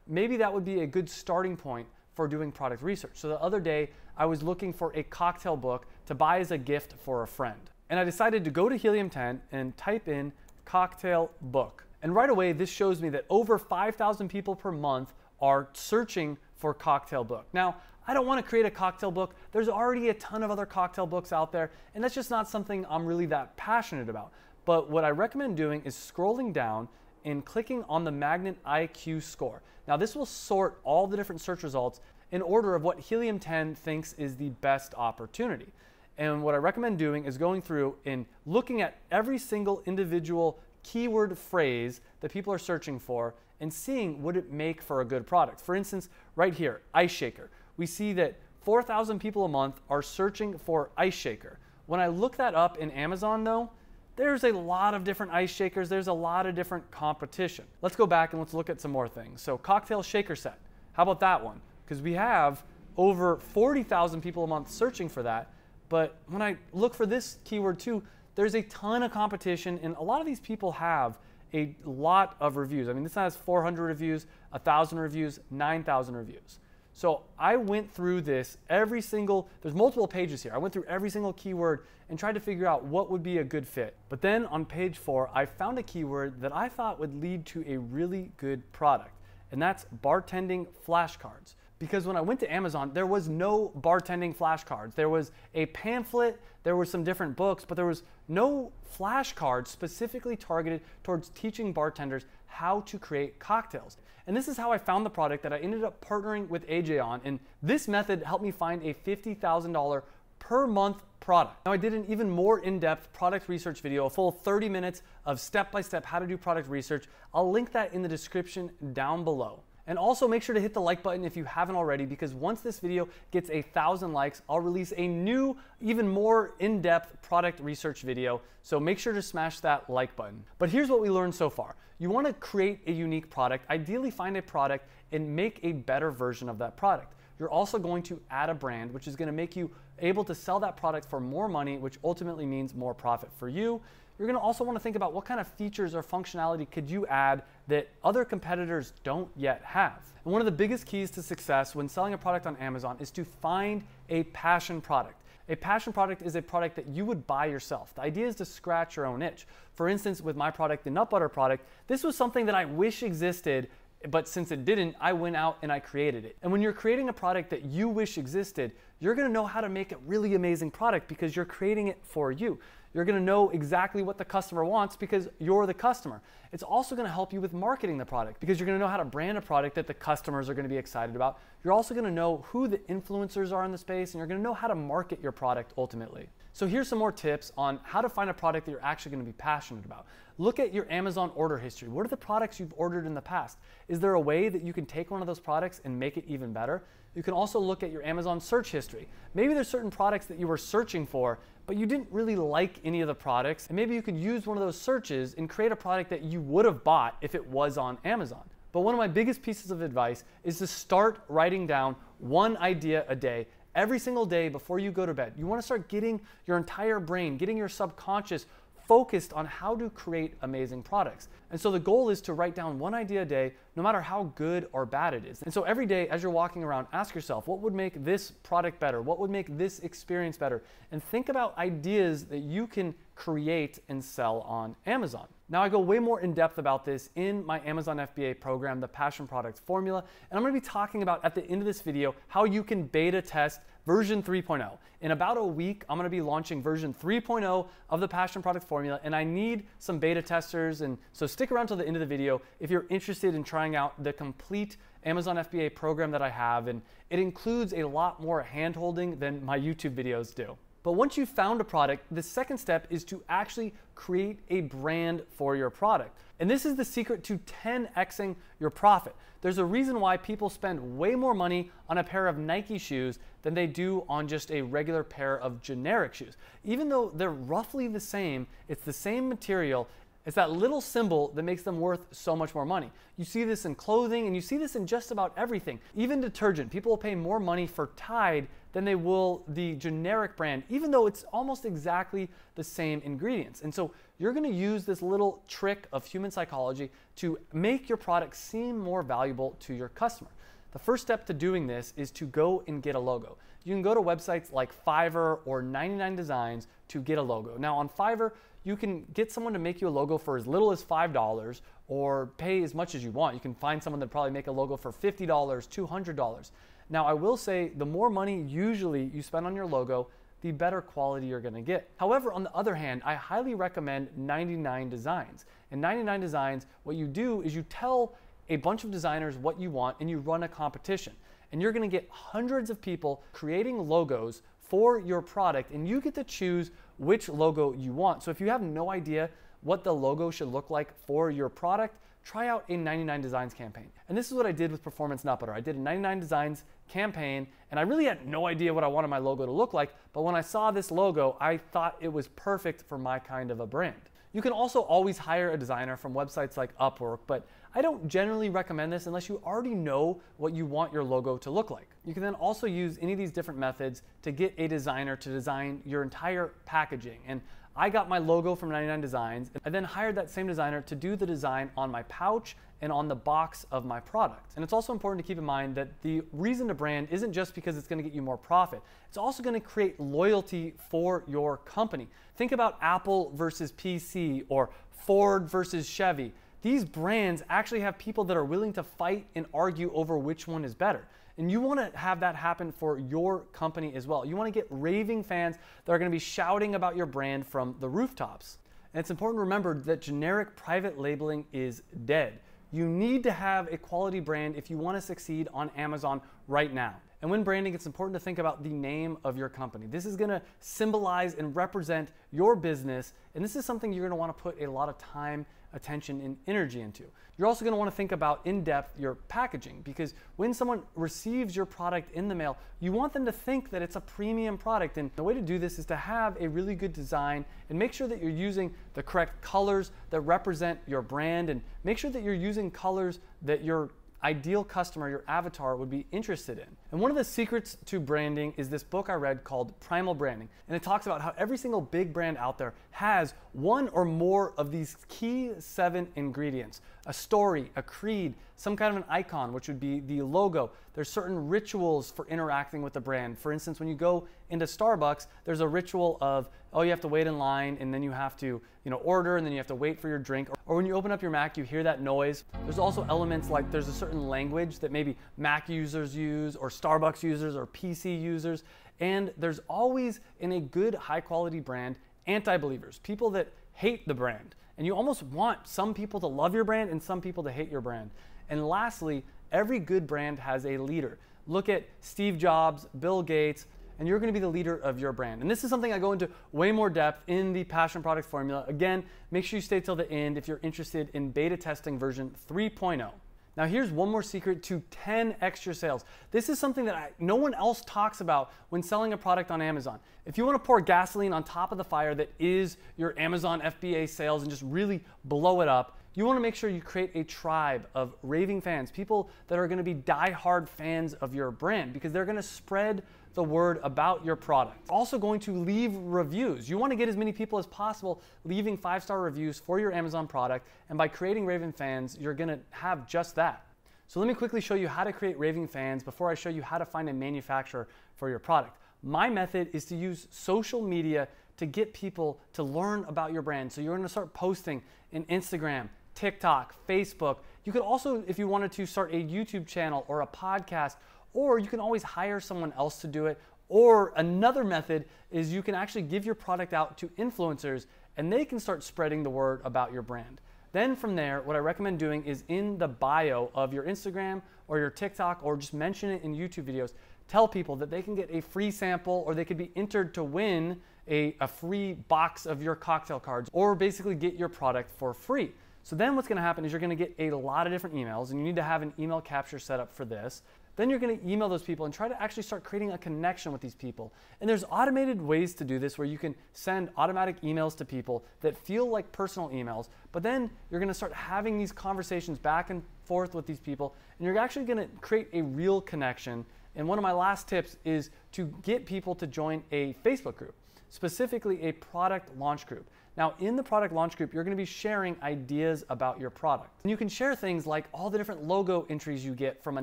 [SPEAKER 1] maybe that would be a good starting point for doing product research. So the other day, I was looking for a cocktail book to buy as a gift for a friend. And I decided to go to Helium 10 and type in cocktail book. And right away, this shows me that over 5,000 people per month are searching for cocktail book. Now, I don't want to create a cocktail book. There's already a ton of other cocktail books out there, and that's just not something I'm really that passionate about. But what I recommend doing is scrolling down and clicking on the Magnet IQ score. Now this will sort all the different search results in order of what Helium 10 thinks is the best opportunity. And what I recommend doing is going through and looking at every single individual keyword phrase that people are searching for and seeing would it make for a good product. For instance, right here, ice shaker. We see that 4,000 people a month are searching for ice shaker. When I look that up in Amazon though, there's a lot of different ice shakers. There's a lot of different competition. Let's go back and let's look at some more things. So cocktail shaker set. How about that one? Because we have over 40,000 people a month searching for that. But when I look for this keyword too, there's a ton of competition, and a lot of these people have a lot of reviews. I mean, this has 400 reviews, 1,000 reviews, 9,000 reviews. So I went through this there's multiple pages here. I went through every single keyword and tried to figure out what would be a good fit. But then on page 4, I found a keyword that I thought would lead to a really good product, and that's bartending flashcards. Because when I went to Amazon, there was no bartending flashcards. There was a pamphlet, there were some different books, but there was no flashcards specifically targeted towards teaching bartenders how to create cocktails. And this is how I found the product that I ended up partnering with AJ on, and this method helped me find a $50,000 per month product. Now I did an even more in-depth product research video, a full 30 minutes of step-by-step how to do product research. I'll link that in the description down below. And also make sure to hit the like button if you haven't already, because once this video gets 1,000 likes, I'll release a new, even more in-depth product research video. So make sure to smash that like button. But here's what we learned so far. You want to create a unique product, ideally find a product and make a better version of that product. You're also going to add a brand, which is going to make you able to sell that product for more money, which ultimately means more profit for you. You're going to also want to think about what kind of features or functionality could you add that other competitors don't yet have. And one of the biggest keys to success when selling a product on Amazon is to find a passion product. A passion product is a product that you would buy yourself. The idea is to scratch your own itch. For instance, with my product, the nut butter product, this was something that I wish existed, but since it didn't, I went out and I created it. And when you're creating a product that you wish existed, you're gonna know how to make a really amazing product because you're creating it for you. You're gonna know exactly what the customer wants because you're the customer. It's also gonna help you with marketing the product because you're gonna know how to brand a product that the customers are gonna be excited about. You're also gonna know who the influencers are in the space, and you're gonna know how to market your product ultimately. So here's some more tips on how to find a product that you're actually gonna be passionate about. Look at your Amazon order history. What are the products you've ordered in the past? Is there a way that you can take one of those products and make it even better? You can also look at your Amazon search history. Maybe there's certain products that you were searching for, but you didn't really like any of the products, and maybe you could use one of those searches and create a product that you would have bought if it was on Amazon. But one of my biggest pieces of advice is to start writing down one idea a day. Every single day before you go to bed, you want to start getting your entire brain, getting your subconscious focused on how to create amazing products. And so the goal is to write down one idea a day, no matter how good or bad it is. And so every day as you're walking around, ask yourself, what would make this product better? What would make this experience better? And think about ideas that you can create and sell on Amazon. Now I go way more in depth about this in my Amazon FBA program, the Passion Product Formula, and I'm going to be talking about at the end of this video how you can beta test version 3.0. In about a week, I'm going to be launching version 3.0 of the Passion Product Formula, and I need some beta testers, and so stick around till the end of the video if you're interested in trying out the complete Amazon FBA program that I have, and it includes a lot more hand-holding than my YouTube videos do. But once you've found a product, the second step is to actually create a brand for your product. And this is the secret to 10xing your profit. There's a reason why people spend way more money on a pair of Nike shoes than they do on just a regular pair of generic shoes. Even though they're roughly the same, it's the same material, it's that little symbol that makes them worth so much more money. You see this in clothing, and you see this in just about everything. Even detergent. People will pay more money for Tide than they will the generic brand, even though it's almost exactly the same ingredients. And so you're going to use this little trick of human psychology to make your product seem more valuable to your customer. The first step to doing this is to go and get a logo. You can go to websites like Fiverr or 99 Designs to get a logo. Now on Fiverr, you can get someone to make you a logo for as little as $5 or pay as much as you want. You can find someone that probably make a logo for $50, $200. Now I will say the more money usually you spend on your logo, the better quality you're going to get. However, on the other hand, I highly recommend 99 Designs. In 99 Designs, what you do is you tell a bunch of designers what you want and you run a competition. And you're going to get hundreds of people creating logos for your product, and you get to choose which logo you want. So if you have no idea what the logo should look like for your product, try out a 99 Designs campaign. And this is what I did with Performance Nut Butter. I did a 99 Designs campaign, and I really had no idea what I wanted my logo to look like, but when I saw this logo, I thought it was perfect for my kind of a brand. You can also always hire a designer from websites like Upwork, but I don't generally recommend this unless you already know what you want your logo to look like. You can then also use any of these different methods to get a designer to design your entire packaging. And I got my logo from 99 Designs. I then hired that same designer to do the design on my pouch and on the box of my product. And it's also important to keep in mind that the reason to brand isn't just because it's going to get you more profit. It's also going to create loyalty for your company. Think about Apple versus PC or Ford versus Chevy. These brands actually have people that are willing to fight and argue over which one is better. And you want to have that happen for your company as well. You want to get raving fans that are going to be shouting about your brand from the rooftops. And it's important to remember that generic private labeling is dead. You need to have a quality brand if you want to succeed on Amazon right now. And when branding, it's important to think about the name of your company. This is going to symbolize and represent your business, and this is something you're going to want to put a lot of time, attention, and energy into. You're also going to want to think about in-depth your packaging, because when someone receives your product in the mail, you want them to think that it's a premium product. And the way to do this is to have a really good design and make sure that you're using the correct colors that represent your brand, and make sure that you're using colors that your ideal customer, your avatar, would be interested in. And one of the secrets to branding is this book I read called Primal Branding. And it talks about how every single big brand out there has one or more of these key 7 ingredients. A story, a creed, some kind of an icon, which would be the logo. There's certain rituals for interacting with the brand. For instance, when you go into Starbucks, there's a ritual of, oh, you have to wait in line, and then you have to, order, and then you have to wait for your drink. Or when you open up your Mac, you hear that noise. There's also elements like there's a certain language that maybe Mac users use, or Starbucks users, or PC users. And there's always, in a good, high-quality brand, anti-believers, people that hate the brand. And you almost want some people to love your brand and some people to hate your brand. And lastly, every good brand has a leader. Look at Steve Jobs, Bill Gates, and you're going to be the leader of your brand. And this is something I go into way more depth in the Passion Product Formula. Again, make sure you stay till the end if you're interested in beta testing version 3.0. Now here's one more secret to 10 extra sales. This is something that no one else talks about when selling a product on Amazon. If you want to pour gasoline on top of the fire that is your Amazon FBA sales and just really blow it up, you want to make sure you create a tribe of raving fans, people that are going to be die-hard fans of your brand, because they're going to spread the word about your product. Also going to leave reviews. You want to get as many people as possible leaving 5-star reviews for your Amazon product, and by creating raving fans, you're going to have just that. So let me quickly show you how to create raving fans before I show you how to find a manufacturer for your product. My method is to use social media to get people to learn about your brand. So you're going to start posting in Instagram, TikTok, Facebook. You could also, if you wanted to, start a YouTube channel or a podcast, or you can always hire someone else to do it. Or another method is you can actually give your product out to influencers and they can start spreading the word about your brand. Then from there, what I recommend doing is in the bio of your Instagram or your TikTok, or just mention it in YouTube videos, tell people that they can get a free sample, or they could be entered to win a free box of your cocktail cards, or basically get your product for free. So then what's gonna happen is you're gonna get a lot of different emails, and you need to have an email capture set up for this. Then you're going to email those people and try to actually start creating a connection with these people. And there's automated ways to do this where you can send automatic emails to people that feel like personal emails, but then you're going to start having these conversations back and forth with these people, and you're actually going to create a real connection. And one of my last tips is to get people to join a Facebook group, specifically a product launch group. Now, in the product launch group, you're going to be sharing ideas about your product. And you can share things like all the different logo entries you get from a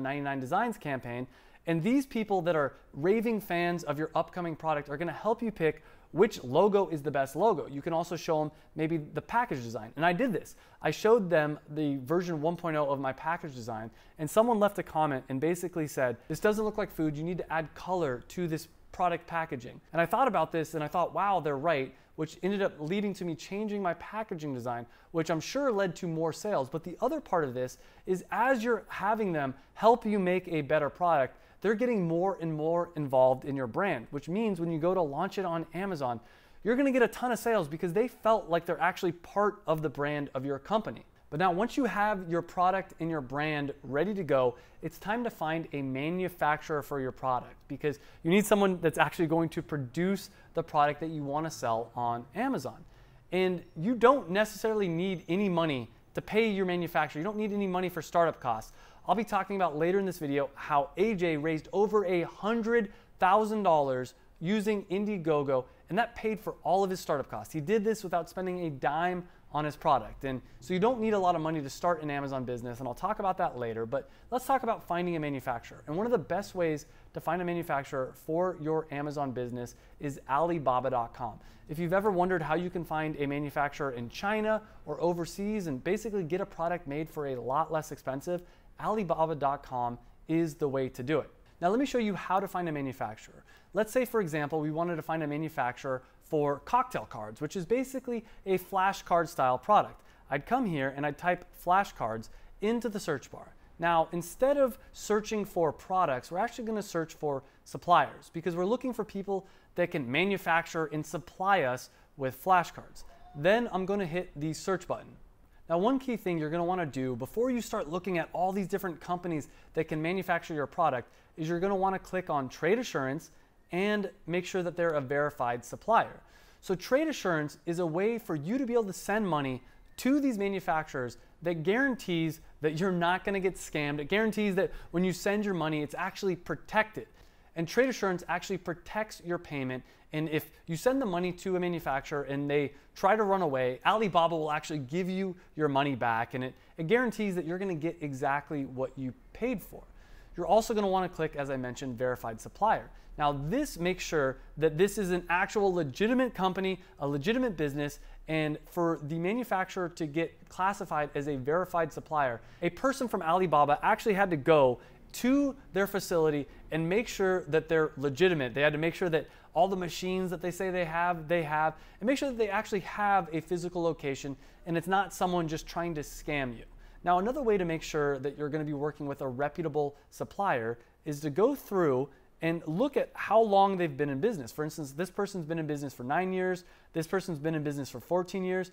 [SPEAKER 1] 99 Designs campaign. And these people that are raving fans of your upcoming product are going to help you pick which logo is the best logo. You can also show them maybe the package design. And I did this. I showed them the version 1.0 of my package design, and someone left a comment and basically said, "This doesn't look like food. You need to add color to this product packaging." And I thought about this and I thought, wow, they're right, which ended up leading to me changing my packaging design, which I'm sure led to more sales. But the other part of this is, as you're having them help you make a better product, they're getting more and more involved in your brand, which means when you go to launch it on Amazon, you're gonna get a ton of sales because they felt like they're actually part of the brand of your company. But now once you have your product and your brand ready to go, it's time to find a manufacturer for your product, because you need someone that's actually going to produce the product that you want to sell on Amazon. And you don't necessarily need any money to pay your manufacturer. You don't need any money for startup costs. I'll be talking about later in this video how AJ raised over $100,000 using Indiegogo, and that paid for all of his startup costs. He did this without spending a dime on his product. And so you don't need a lot of money to start an Amazon business, and I'll talk about that later, but let's talk about finding a manufacturer. And one of the best ways to find a manufacturer for your Amazon business is Alibaba.com. If you've ever wondered how you can find a manufacturer in China or overseas and basically get a product made for a lot less expensive, Alibaba.com is the way to do it. Now let me show you how to find a manufacturer. Let's say, for example, we wanted to find a manufacturer for cocktail cards, which is basically a flashcard style product. I'd come here and I'd type flashcards into the search bar. Now, instead of searching for products, we're actually going to search for suppliers, because we're looking for people that can manufacture and supply us with flashcards. Then I'm going to hit the search button. Now, one key thing you're going to want to do before you start looking at all these different companies that can manufacture your product is you're going to want to click on Trade Assurance and make sure that they're a verified supplier. So trade assurance is a way for you to be able to send money to these manufacturers that guarantees that you're not going to get scammed. It guarantees that when you send your money, it's actually protected. And trade assurance actually protects your payment. And if you send the money to a manufacturer and they try to run away, Alibaba will actually give you your money back, and it guarantees that you're going to get exactly what you paid for. You're also going to want to click, as I mentioned, verified supplier. Now, this makes sure that this is an actual legitimate company, a legitimate business, and for the manufacturer to get classified as a verified supplier, a person from Alibaba actually had to go to their facility and make sure that they're legitimate. They had to make sure that all the machines that they say they have, and make sure that they actually have a physical location and it's not someone just trying to scam you. Now, another way to make sure that you're going to be working with a reputable supplier is to go through and look at how long they've been in business. For instance, this person's been in business for 9 years, this person's been in business for 14 years.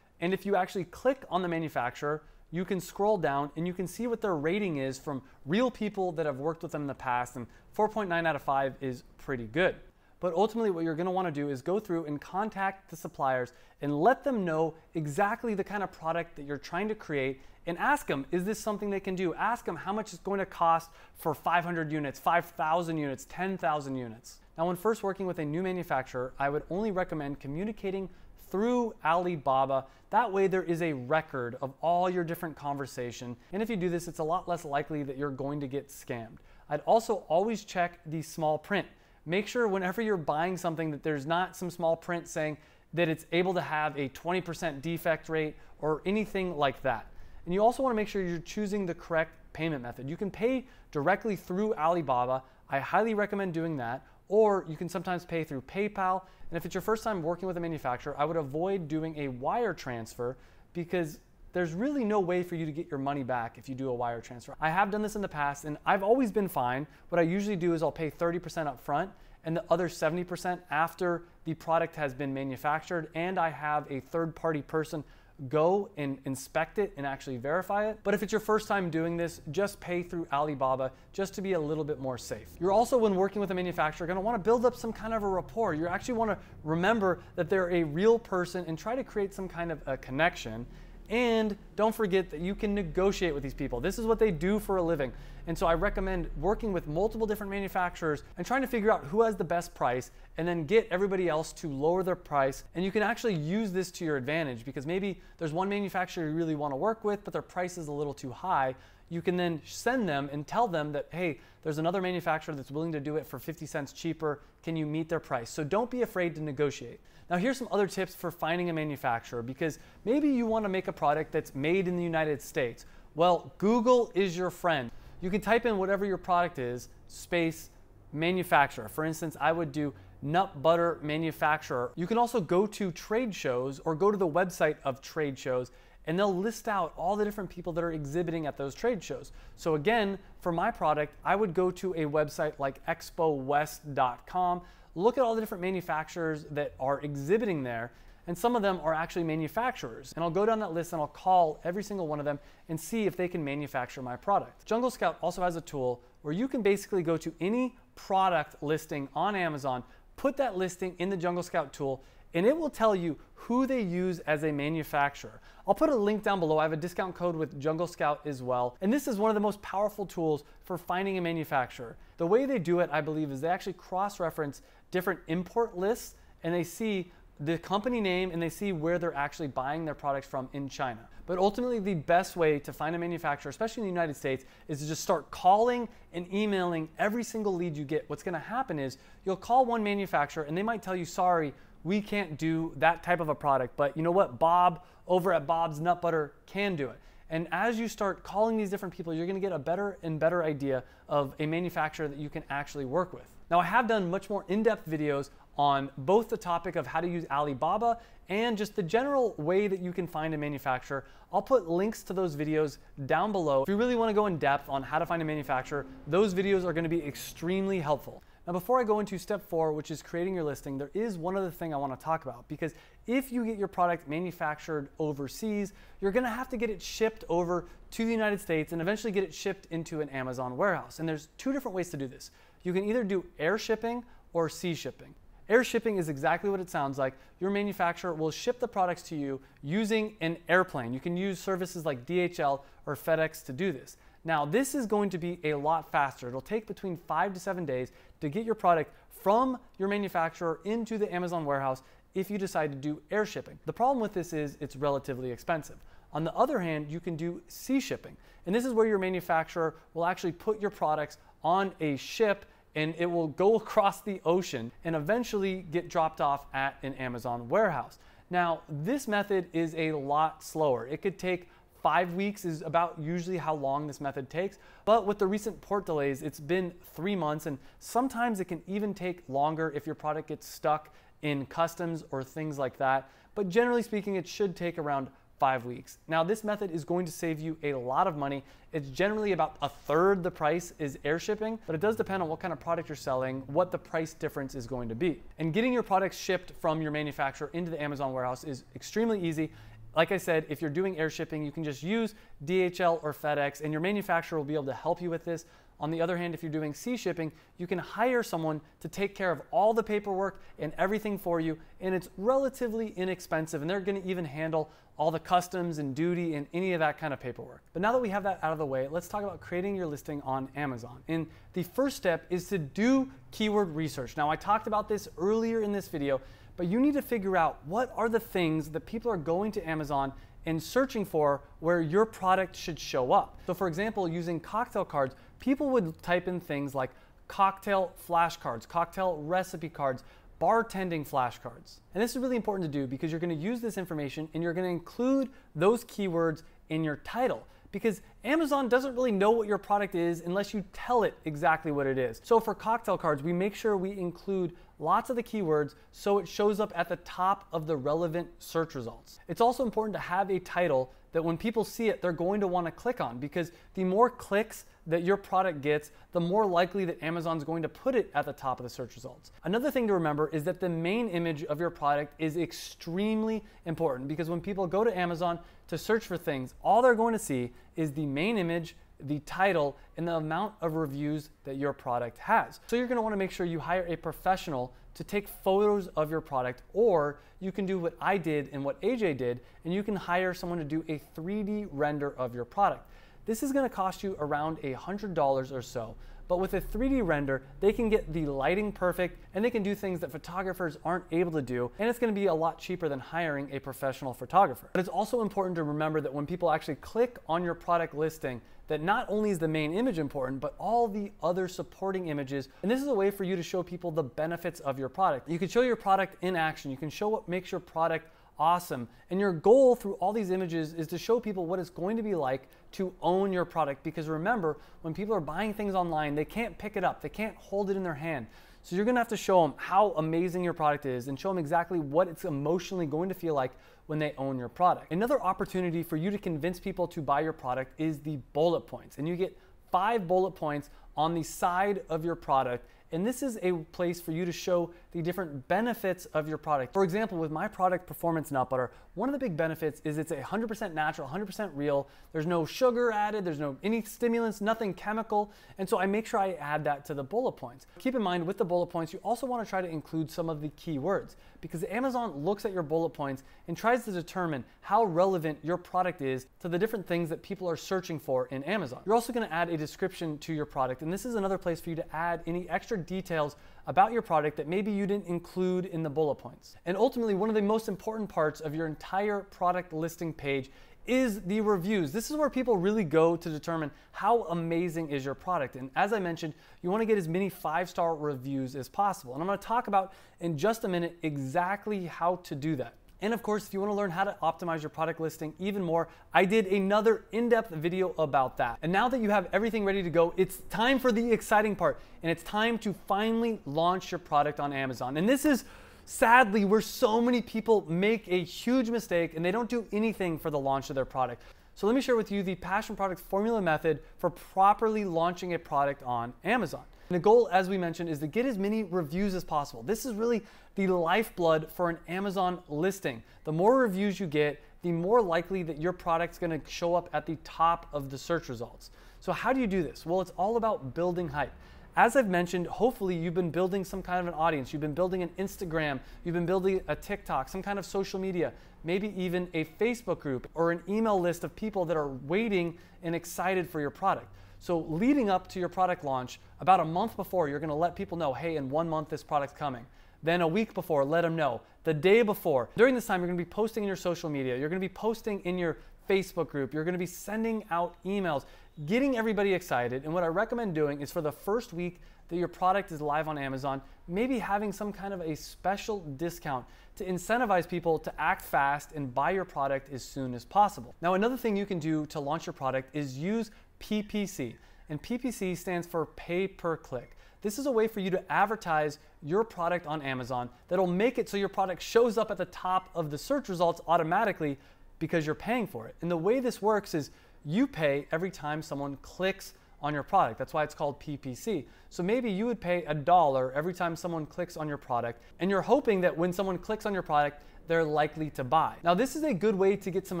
[SPEAKER 1] And if you actually click on the manufacturer, you can scroll down and you can see what their rating is from real people that have worked with them in the past, and 4.9 out of 5 is pretty good. But ultimately what you're going to want to do is go through and contact the suppliers and let them know exactly the kind of product that you're trying to create, and ask them, is this something they can do? Ask them how much it's going to cost for 500 units, 5,000 units, 10,000 units. Now, when first working with a new manufacturer, I would only recommend communicating through Alibaba. That way there is a record of all your different conversation. And if you do this, it's a lot less likely that you're going to get scammed. I'd also always check the small print. make sure whenever you're buying something that there's not some small print saying that it's able to have a 20% defect rate or anything like that. And you also want to make sure you're choosing the correct payment method. You can pay directly through Alibaba. I highly recommend doing that. Or you can sometimes pay through PayPal. And if it's your first time working with a manufacturer, I would avoid doing a wire transfer because there's really no way for you to get your money back if you do a wire transfer. I have done this in the past and I've always been fine. What I usually do is I'll pay 30% up front and the other 70% after the product has been manufactured and I have a third-party person go and inspect it and actually verify it. But if it's your first time doing this, just pay through Alibaba just to be a little bit more safe. You're also, when working with a manufacturer, going to want to build up some kind of a rapport. You actually want to remember that they're a real person and try to create some kind of a connection. And don't forget that you can negotiate with these people. This is what they do for a living. And so I recommend working with multiple different manufacturers and trying to figure out who has the best price and then get everybody else to lower their price. And you can actually use this to your advantage because maybe there's one manufacturer you really want to work with, but their price is a little too high. You can then send them and tell them that, hey, there's another manufacturer that's willing to do it for 50 cents cheaper. Can you meet their price? So don't be afraid to negotiate. Now here's some other tips for finding a manufacturer because maybe you want to make a product that's made in the United States. Well, Google is your friend. You can type in whatever your product is, space, manufacturer. For instance, I would do nut butter manufacturer. You can also go to trade shows or go to the website of trade shows and they'll list out all the different people that are exhibiting at those trade shows. So again, for my product, I would go to a website like expowest.com, look at all the different manufacturers that are exhibiting there, and some of them are actually manufacturers. And I'll go down that list and I'll call every single one of them and see if they can manufacture my product. Jungle Scout also has a tool where you can basically go to any product listing on Amazon, put that listing in the Jungle Scout tool, and it will tell you who they use as a manufacturer. I'll put a link down below. I have a discount code with Jungle Scout as well. And this is one of the most powerful tools for finding a manufacturer. The way they do it, I believe, is they actually cross-reference different import lists and they see the company name and they see where they're actually buying their products from in China. But ultimately, the best way to find a manufacturer, especially in the United States, is to just start calling and emailing every single lead you get. What's gonna happen is you'll call one manufacturer and they might tell you, sorry, we can't do that type of a product, but you know what? Bob over at Bob's Nut Butter can do it. And as you start calling these different people, you're gonna get a better and better idea of a manufacturer that you can actually work with. Now, I have done much more in-depth videos on both the topic of how to use Alibaba and just the general way that you can find a manufacturer. I'll put links to those videos down below. If you really wanna go in depth on how to find a manufacturer, those videos are gonna be extremely helpful. Now, before I go into step 4, which is creating your listing, there is one other thing I want to talk about because if you get your product manufactured overseas, you're going to have to get it shipped over to the United States and eventually get it shipped into an Amazon warehouse. And there's two different ways to do this. You can either do air shipping or sea shipping. Air shipping is exactly what it sounds like. Your manufacturer will ship the products to you using an airplane. You can use services like DHL or FedEx to do this. Now, this is going to be a lot faster. It'll take between 5 to 7 days to get your product from your manufacturer into the Amazon warehouse if you decide to do air shipping. The problem with this is it's relatively expensive. On the other hand, you can do sea shipping. And this is where your manufacturer will actually put your products on a ship and it will go across the ocean and eventually get dropped off at an Amazon warehouse. Now, this method is a lot slower. It could take 5 weeks is about usually how long this method takes. But with the recent port delays, it's been 3 months, and sometimes it can even take longer if your product gets stuck in customs or things like that. But generally speaking, it should take around 5 weeks. Now, this method is going to save you a lot of money. It's generally about 1/3 the price is air shipping, but it does depend on what kind of product you're selling, what the price difference is going to be. And getting your products shipped from your manufacturer into the Amazon warehouse is extremely easy. Like I said, if you're doing air shipping, you can just use DHL or FedEx and your manufacturer will be able to help you with this. On the other hand, if you're doing sea shipping, you can hire someone to take care of all the paperwork and everything for you, and it's relatively inexpensive, and they're gonna even handle all the customs and duty and any of that kind of paperwork. But now that we have that out of the way, let's talk about creating your listing on Amazon. And the first step is to do keyword research. Now, I talked about this earlier in this video, but you need to figure out what are the things that people are going to Amazon and searching for where your product should show up. So for example, using cocktail cards, people would type in things like cocktail flashcards, cocktail recipe cards, bartending flashcards. And this is really important to do because you're going to use this information and you're going to include those keywords in your title, because Amazon doesn't really know what your product is unless you tell it exactly what it is. So for cocktail cards, we make sure we include lots of the keywords so it shows up at the top of the relevant search results. It's also important to have a title that when people see it, they're going to want to click on, because the more clicks that your product gets, the more likely that Amazon's going to put it at the top of the search results. Another thing to remember is that the main image of your product is extremely important, because when people go to Amazon to search for things, all they're going to see is the main image, the title, and the amount of reviews that your product has. So you're going to want to make sure you hire a professional to take photos of your product, or you can do what I did and what AJ did, and you can hire someone to do a 3D render of your product. This is going to cost you around $100 or so, but with a 3D render, they can get the lighting perfect and they can do things that photographers aren't able to do, and it's going to be a lot cheaper than hiring a professional photographer. But it's also important to remember that when people actually click on your product listing, that not only is the main image important, but all the other supporting images. And this is a way for you to show people the benefits of your product. You can show your product in action. You can show what makes your product awesome. And your goal through all these images is to show people what it's going to be like to own your product. Because remember, when people are buying things online, they can't pick it up. They can't hold it in their hand. So you're going to have to show them how amazing your product is and show them exactly what it's emotionally going to feel like when they own your product. Another opportunity for you to convince people to buy your product is the bullet points. And you get 5 bullet points on the side of your product. And this is a place for you to show the different benefits of your product. For example, with my product, Performance Nut Butter, one of the big benefits is it's 100% natural, 100% real. There's no sugar added, there's no any stimulants, nothing chemical. And so I make sure I add that to the bullet points. Keep in mind, with the bullet points, you also want to try to include some of the keywords, because Amazon looks at your bullet points and tries to determine how relevant your product is to the different things that people are searching for in Amazon. You're also going to add a description to your product, and this is another place for you to add any extra details about your product that maybe you didn't include in the bullet points. And ultimately, one of the most important parts of your entire product listing page is the reviews. This is where people really go to determine how amazing is your product. And as I mentioned, you want to get as many 5-star reviews as possible. And I'm going to talk about in just a minute exactly how to do that. And of course, if you want to learn how to optimize your product listing even more, I did another in-depth video about that. And now that you have everything ready to go, it's time for the exciting part. And it's time to finally launch your product on Amazon. And this is sadly where so many people make a huge mistake and they don't do anything for the launch of their product. So let me share with you the Passion Product Formula method for properly launching a product on Amazon. And the goal, as we mentioned, is to get as many reviews as possible. This is really the lifeblood for an Amazon listing. The more reviews you get, the more likely that your product's going to show up at the top of the search results. So how do you do this? Well, it's all about building hype. As I've mentioned, hopefully you've been building some kind of an audience. You've been building an Instagram, you've been building a TikTok, some kind of social media, maybe even a Facebook group or an email list of people that are waiting and excited for your product. So leading up to your product launch, about a month before, you're going to let people know, hey, in 1 month this product's coming. Then a week before, let them know. The day before. During this time, you're going to be posting in your social media. You're going to be posting in your Facebook group. You're going to be sending out emails, getting everybody excited. And what I recommend doing is for the first week that your product is live on Amazon, maybe having some kind of a special discount to incentivize people to act fast and buy your product as soon as possible. Now, another thing you can do to launch your product is use PPC. And PPC stands for pay per click. This is a way for you to advertise your product on Amazon that'll make it so your product shows up at the top of the search results automatically because you're paying for it. And the way this works is you pay every time someone clicks on your product. That's why it's called PPC. So maybe you would pay $1 every time someone clicks on your product, and you're hoping that when someone clicks on your product, they're likely to buy. Now, this is a good way to get some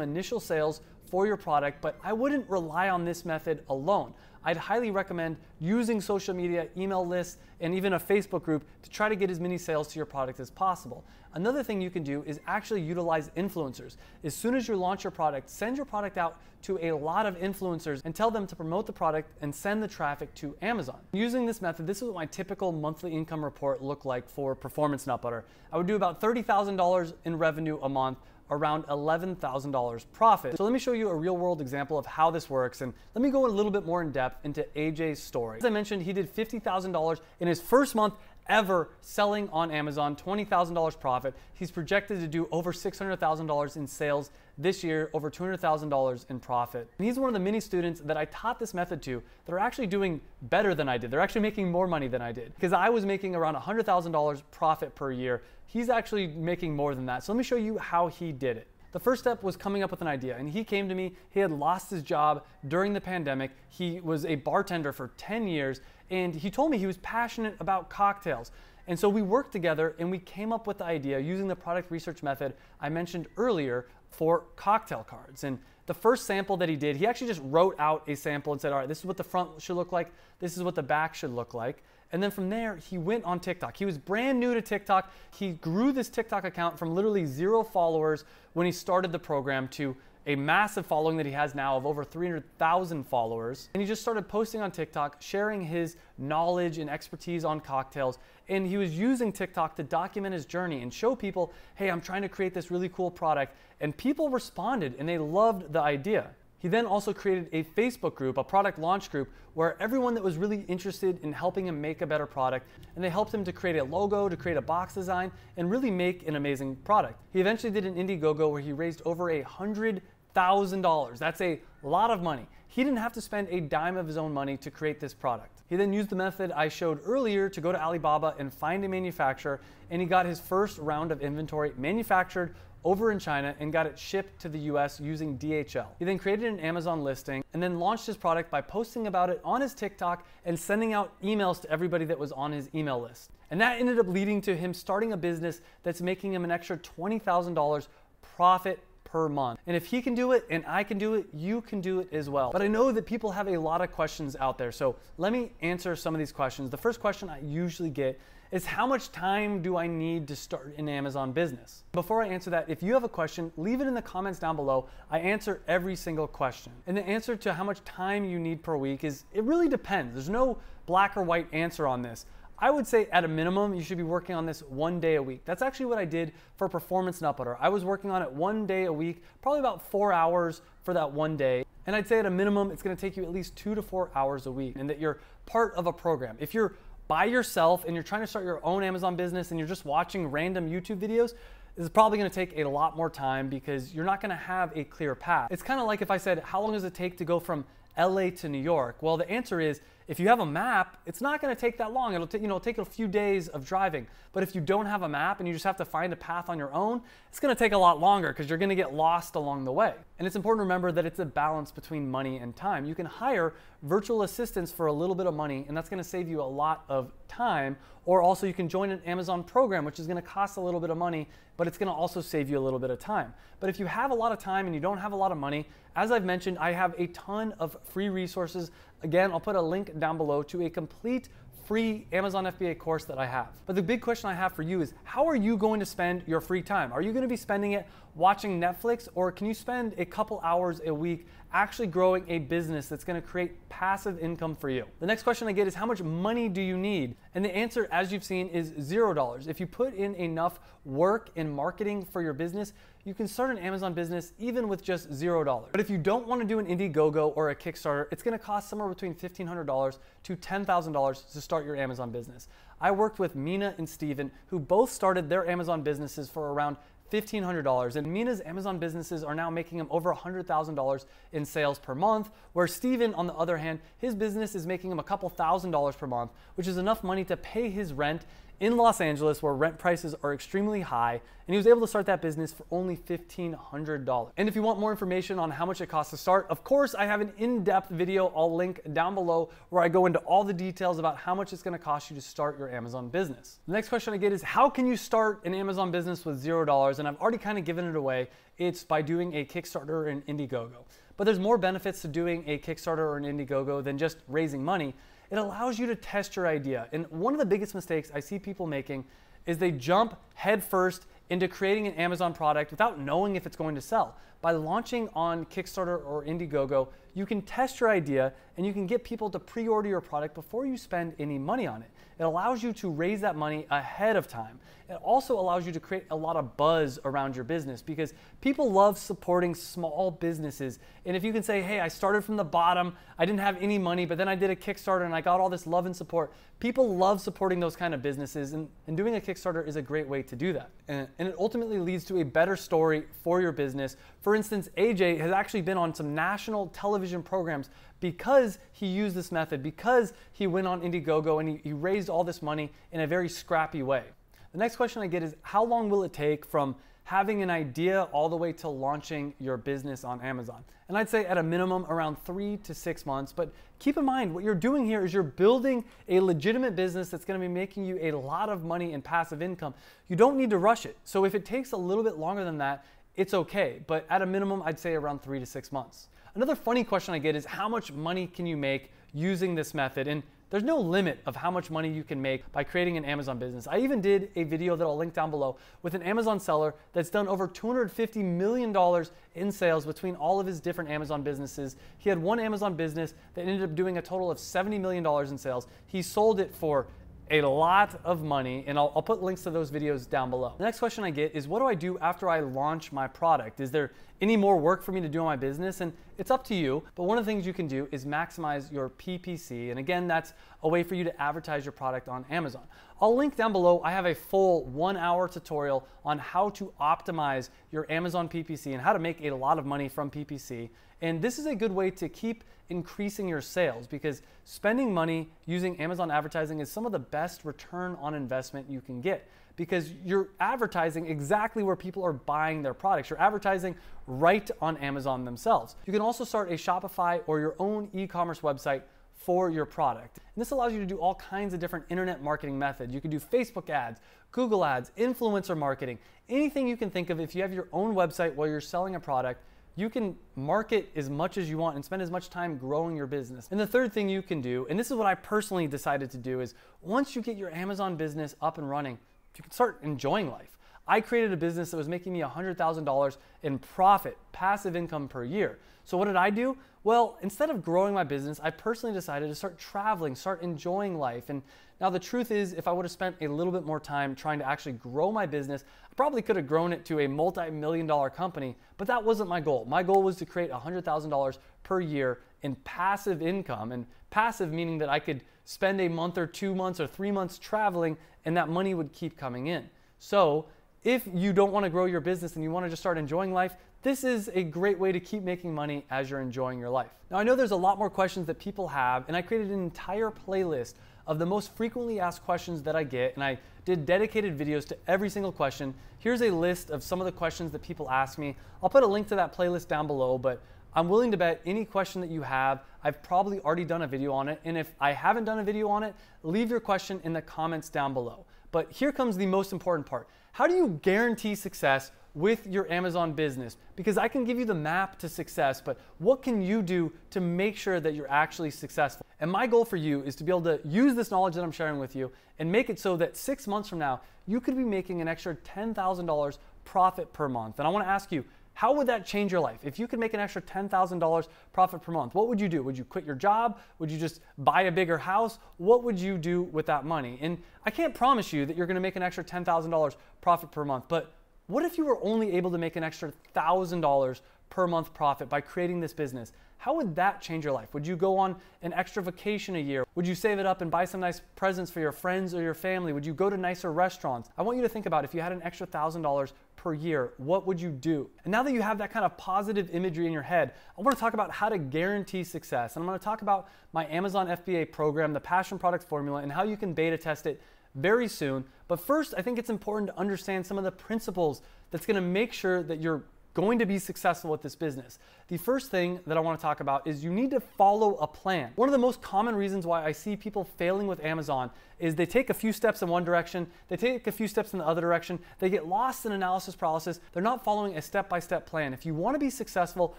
[SPEAKER 1] initial sales for your product, but I wouldn't rely on this method alone. I'd highly recommend using social media, email lists, and even a Facebook group to try to get as many sales to your product as possible. Another thing you can do is actually utilize influencers. As soon as you launch your product, send your product out to a lot of influencers and tell them to promote the product and send the traffic to Amazon. Using this method, this is what my typical monthly income report looked like for Performance Nut Butter. I would do about $30,000 in revenue a month around $11,000 profit. So let me show you a real world example of how this works, and let me go a little bit more in depth into AJ's story. As I mentioned, he did $50,000 in his first month ever selling on Amazon, $20,000 profit. He's projected to do over $600,000 in sales this year, over $200,000 in profit. And he's one of the many students that I taught this method to that are actually doing better than I did. They're actually making more money than I did, because I was making around $100,000 profit per year. He's actually making more than that. So let me show you how he did it. The first step was coming up with an idea, and he came to me. He had lost his job during the pandemic. He was a bartender for 10 years, and he told me he was passionate about cocktails. And so we worked together and we came up with the idea using the product research method I mentioned earlier for cocktail cards. And the first sample that he did, he actually just wrote out a sample and said, all right, this is what the front should look like. This is what the back should look like. And then from there, he went on TikTok. He was brand new to TikTok. He grew this TikTok account from literally 0 followers when he started the program to a massive following that he has now of over 300,000 followers. And he just started posting on TikTok, sharing his knowledge and expertise on cocktails. And he was using TikTok to document his journey and show people, hey, I'm trying to create this really cool product. And people responded and they loved the idea. He then also created a Facebook group, a product launch group, where everyone that was really interested in helping him make a better product, and they helped him to create a logo, to create a box design, and really make an amazing product. He eventually did an Indiegogo where he raised over $100,000. That's a lot of money. He didn't have to spend a dime of his own money to create this product. He then used the method I showed earlier to go to Alibaba and find a manufacturer, and he got his first round of inventory manufactured over in China and got it shipped to the US using DHL. He then created an Amazon listing and then launched his product by posting about it on his TikTok and sending out emails to everybody that was on his email list. And that ended up leading to him starting a business that's making him an extra $20,000 profit per month. And if he can do it and I can do it, you can do it as well. But I know that people have a lot of questions out there, so let me answer some of these questions. The first question I usually get is, how much time do I need to start an Amazon business? Before I answer that, if you have a question, leave it in the comments down below. I answer every single question. And the answer to how much time you need per week is, it really depends. There's no black or white answer on this. I would say at a minimum, you should be working on this 1 day a week. That's actually what I did for Performance Nut Butter. I was working on it 1 day a week, probably about 4 hours for that 1 day. And I'd say at a minimum, it's gonna take you at least 2 to 4 hours a week, and that you're part of a program. If you're by yourself and you're trying to start your own Amazon business and you're just watching random YouTube videos, this is probably gonna take a lot more time because you're not gonna have a clear path. It's kind of like if I said, how long does it take to go from LA to New York? Well, the answer is, if you have a map, it's not gonna take that long. It'll take a few days of driving. But if you don't have a map and you just have to find a path on your own, it's gonna take a lot longer because you're gonna get lost along the way. And it's important to remember that it's a balance between money and time. You can hire virtual assistants for a little bit of money, and that's gonna save you a lot of time. Or also you can join an Amazon program, which is gonna cost a little bit of money, but it's gonna also save you a little bit of time. But if you have a lot of time and you don't have a lot of money, as I've mentioned, I have a ton of free resources. Again, I'll put a link down below to a complete free Amazon FBA course that I have. But the big question I have for you is, how are you going to spend your free time? Are you going to be spending it watching Netflix, or can you spend a couple hours a week actually growing a business that's going to create passive income for you? The next question I get is, how much money do you need? And the answer, as you've seen, is $0. If you put in enough work in marketing for your business, you can start an Amazon business even with just $0. But if you don't want to do an Indiegogo or a Kickstarter, it's going to cost somewhere between $1,500 to $10,000 to start your Amazon business. I worked with Mina and Steven, who both started their Amazon businesses for around $1,500, and Mina's Amazon businesses are now making him over $100,000 in sales per month, where Steven, on the other hand, his business is making him a couple $1,000s per month, which is enough money to pay his rent in Los Angeles, where rent prices are extremely high, and he was able to start that business for only $1,500. And if you want more information on how much it costs to start, of course, I have an in-depth video I'll link down below where I go into all the details about how much it's gonna cost you to start your Amazon business. The next question I get is, how can you start an Amazon business with $0? And I've already kind of given it away. It's by doing a Kickstarter or an Indiegogo. But there's more benefits to doing a Kickstarter or an Indiegogo than just raising money. It allows you to test your idea. And one of the biggest mistakes I see people making is they jump headfirst into creating an Amazon product without knowing if it's going to sell. By launching on Kickstarter or Indiegogo, you can test your idea and you can get people to pre-order your product before you spend any money on it. It allows you to raise that money ahead of time. It also allows you to create a lot of buzz around your business because people love supporting small businesses. And if you can say, hey, I started from the bottom, I didn't have any money, but then I did a Kickstarter and I got all this love and support. People love supporting those kind of businesses, and doing a Kickstarter is a great way to do that. And it ultimately leads to a better story for your business. For instance, AJ has actually been on some national television programs because he used this method, because he went on Indiegogo and he raised all this money in a very scrappy way. The next question I get is, how long will it take from having an idea all the way to launching your business on Amazon? And I'd say at a minimum around 3 to 6 months, but keep in mind what you're doing here is you're building a legitimate business that's going to be making you a lot of money in passive income. You don't need to rush it. So if it takes a little bit longer than that, it's okay. But at a minimum, I'd say around 3 to 6 months. Another funny question I get is, how much money can you make using this method? And there's no limit of how much money you can make by creating an Amazon business. I even did a video that I'll link down below with an Amazon seller that's done over $250 million in sales between all of his different Amazon businesses. He had one Amazon business that ended up doing a total of $70 million in sales. He sold it for a lot of money, and I'll put links to those videos down below. The next question I get is, what do I do after I launch my product? Is there any more work for me to do on my business? And it's up to you, but one of the things you can do is maximize your PPC. And again, that's a way for you to advertise your product on Amazon. I'll link down below. I have a full 1-hour tutorial on how to optimize your Amazon PPC and how to make a lot of money from PPC. And this is a good way to keep increasing your sales, because spending money using Amazon advertising is some of the best return on investment you can get, because you're advertising exactly where people are buying their products. You're advertising right on Amazon themselves. You can also start a Shopify or your own e-commerce website for your product. And this allows you to do all kinds of different internet marketing methods. You can do Facebook ads, Google ads, influencer marketing, anything you can think of. If you have your own website while you're selling a product, you can market as much as you want and spend as much time growing your business. And the third thing you can do, and this is what I personally decided to do, is once you get your Amazon business up and running, you can start enjoying life. I created a business that was making me $100,000 in profit, passive income per year. So what did I do? Well, instead of growing my business, I personally decided to start traveling, start enjoying life. And now the truth is, if I would have spent a little bit more time trying to actually grow my business, I probably could have grown it to a multi-million-dollar company, but that wasn't my goal. My goal was to create $100,000 per year in passive income, and passive meaning that I could spend a month or 2 months or 3 months traveling and that money would keep coming in. So if you don't want to grow your business and you want to just start enjoying life, this is a great way to keep making money as you're enjoying your life. Now, I know there's a lot more questions that people have, and I created an entire playlist of the most frequently asked questions that I get, and I did dedicated videos to every single question. Here's a list of some of the questions that people ask me. I'll put a link to that playlist down below, but I'm willing to bet any question that you have, I've probably already done a video on it. And if I haven't done a video on it, leave your question in the comments down below. But here comes the most important part. How do you guarantee success with your Amazon business? Because I can give you the map to success, but what can you do to make sure that you're actually successful? And my goal for you is to be able to use this knowledge that I'm sharing with you and make it so that 6 months from now, you could be making an extra $10,000 profit per month. And I want to ask you, how would that change your life? If you could make an extra $10,000 profit per month, what would you do? Would you quit your job? Would you just buy a bigger house? What would you do with that money? And I can't promise you that you're going to make an extra $10,000 profit per month, but what if you were only able to make an extra $1,000 per month profit by creating this business? How would that change your life? Would you go on an extra vacation a year? Would you save it up and buy some nice presents for your friends or your family? Would you go to nicer restaurants? I want you to think about, if you had an extra $1,000 per year, what would you do? And now that you have that kind of positive imagery in your head, I want to talk about how to guarantee success. And I'm going to talk about my Amazon FBA program, the Passion Product Formula, and how you can beta test it very soon. But first, I think it's important to understand some of the principles that's going to make sure that you're going to be successful with this business. The first thing that I want to talk about is you need to follow a plan. One of the most common reasons why I see people failing with Amazon is they take a few steps in one direction, they take a few steps in the other direction, they get lost in analysis paralysis, they're not following a step-by-step plan. If you want to be successful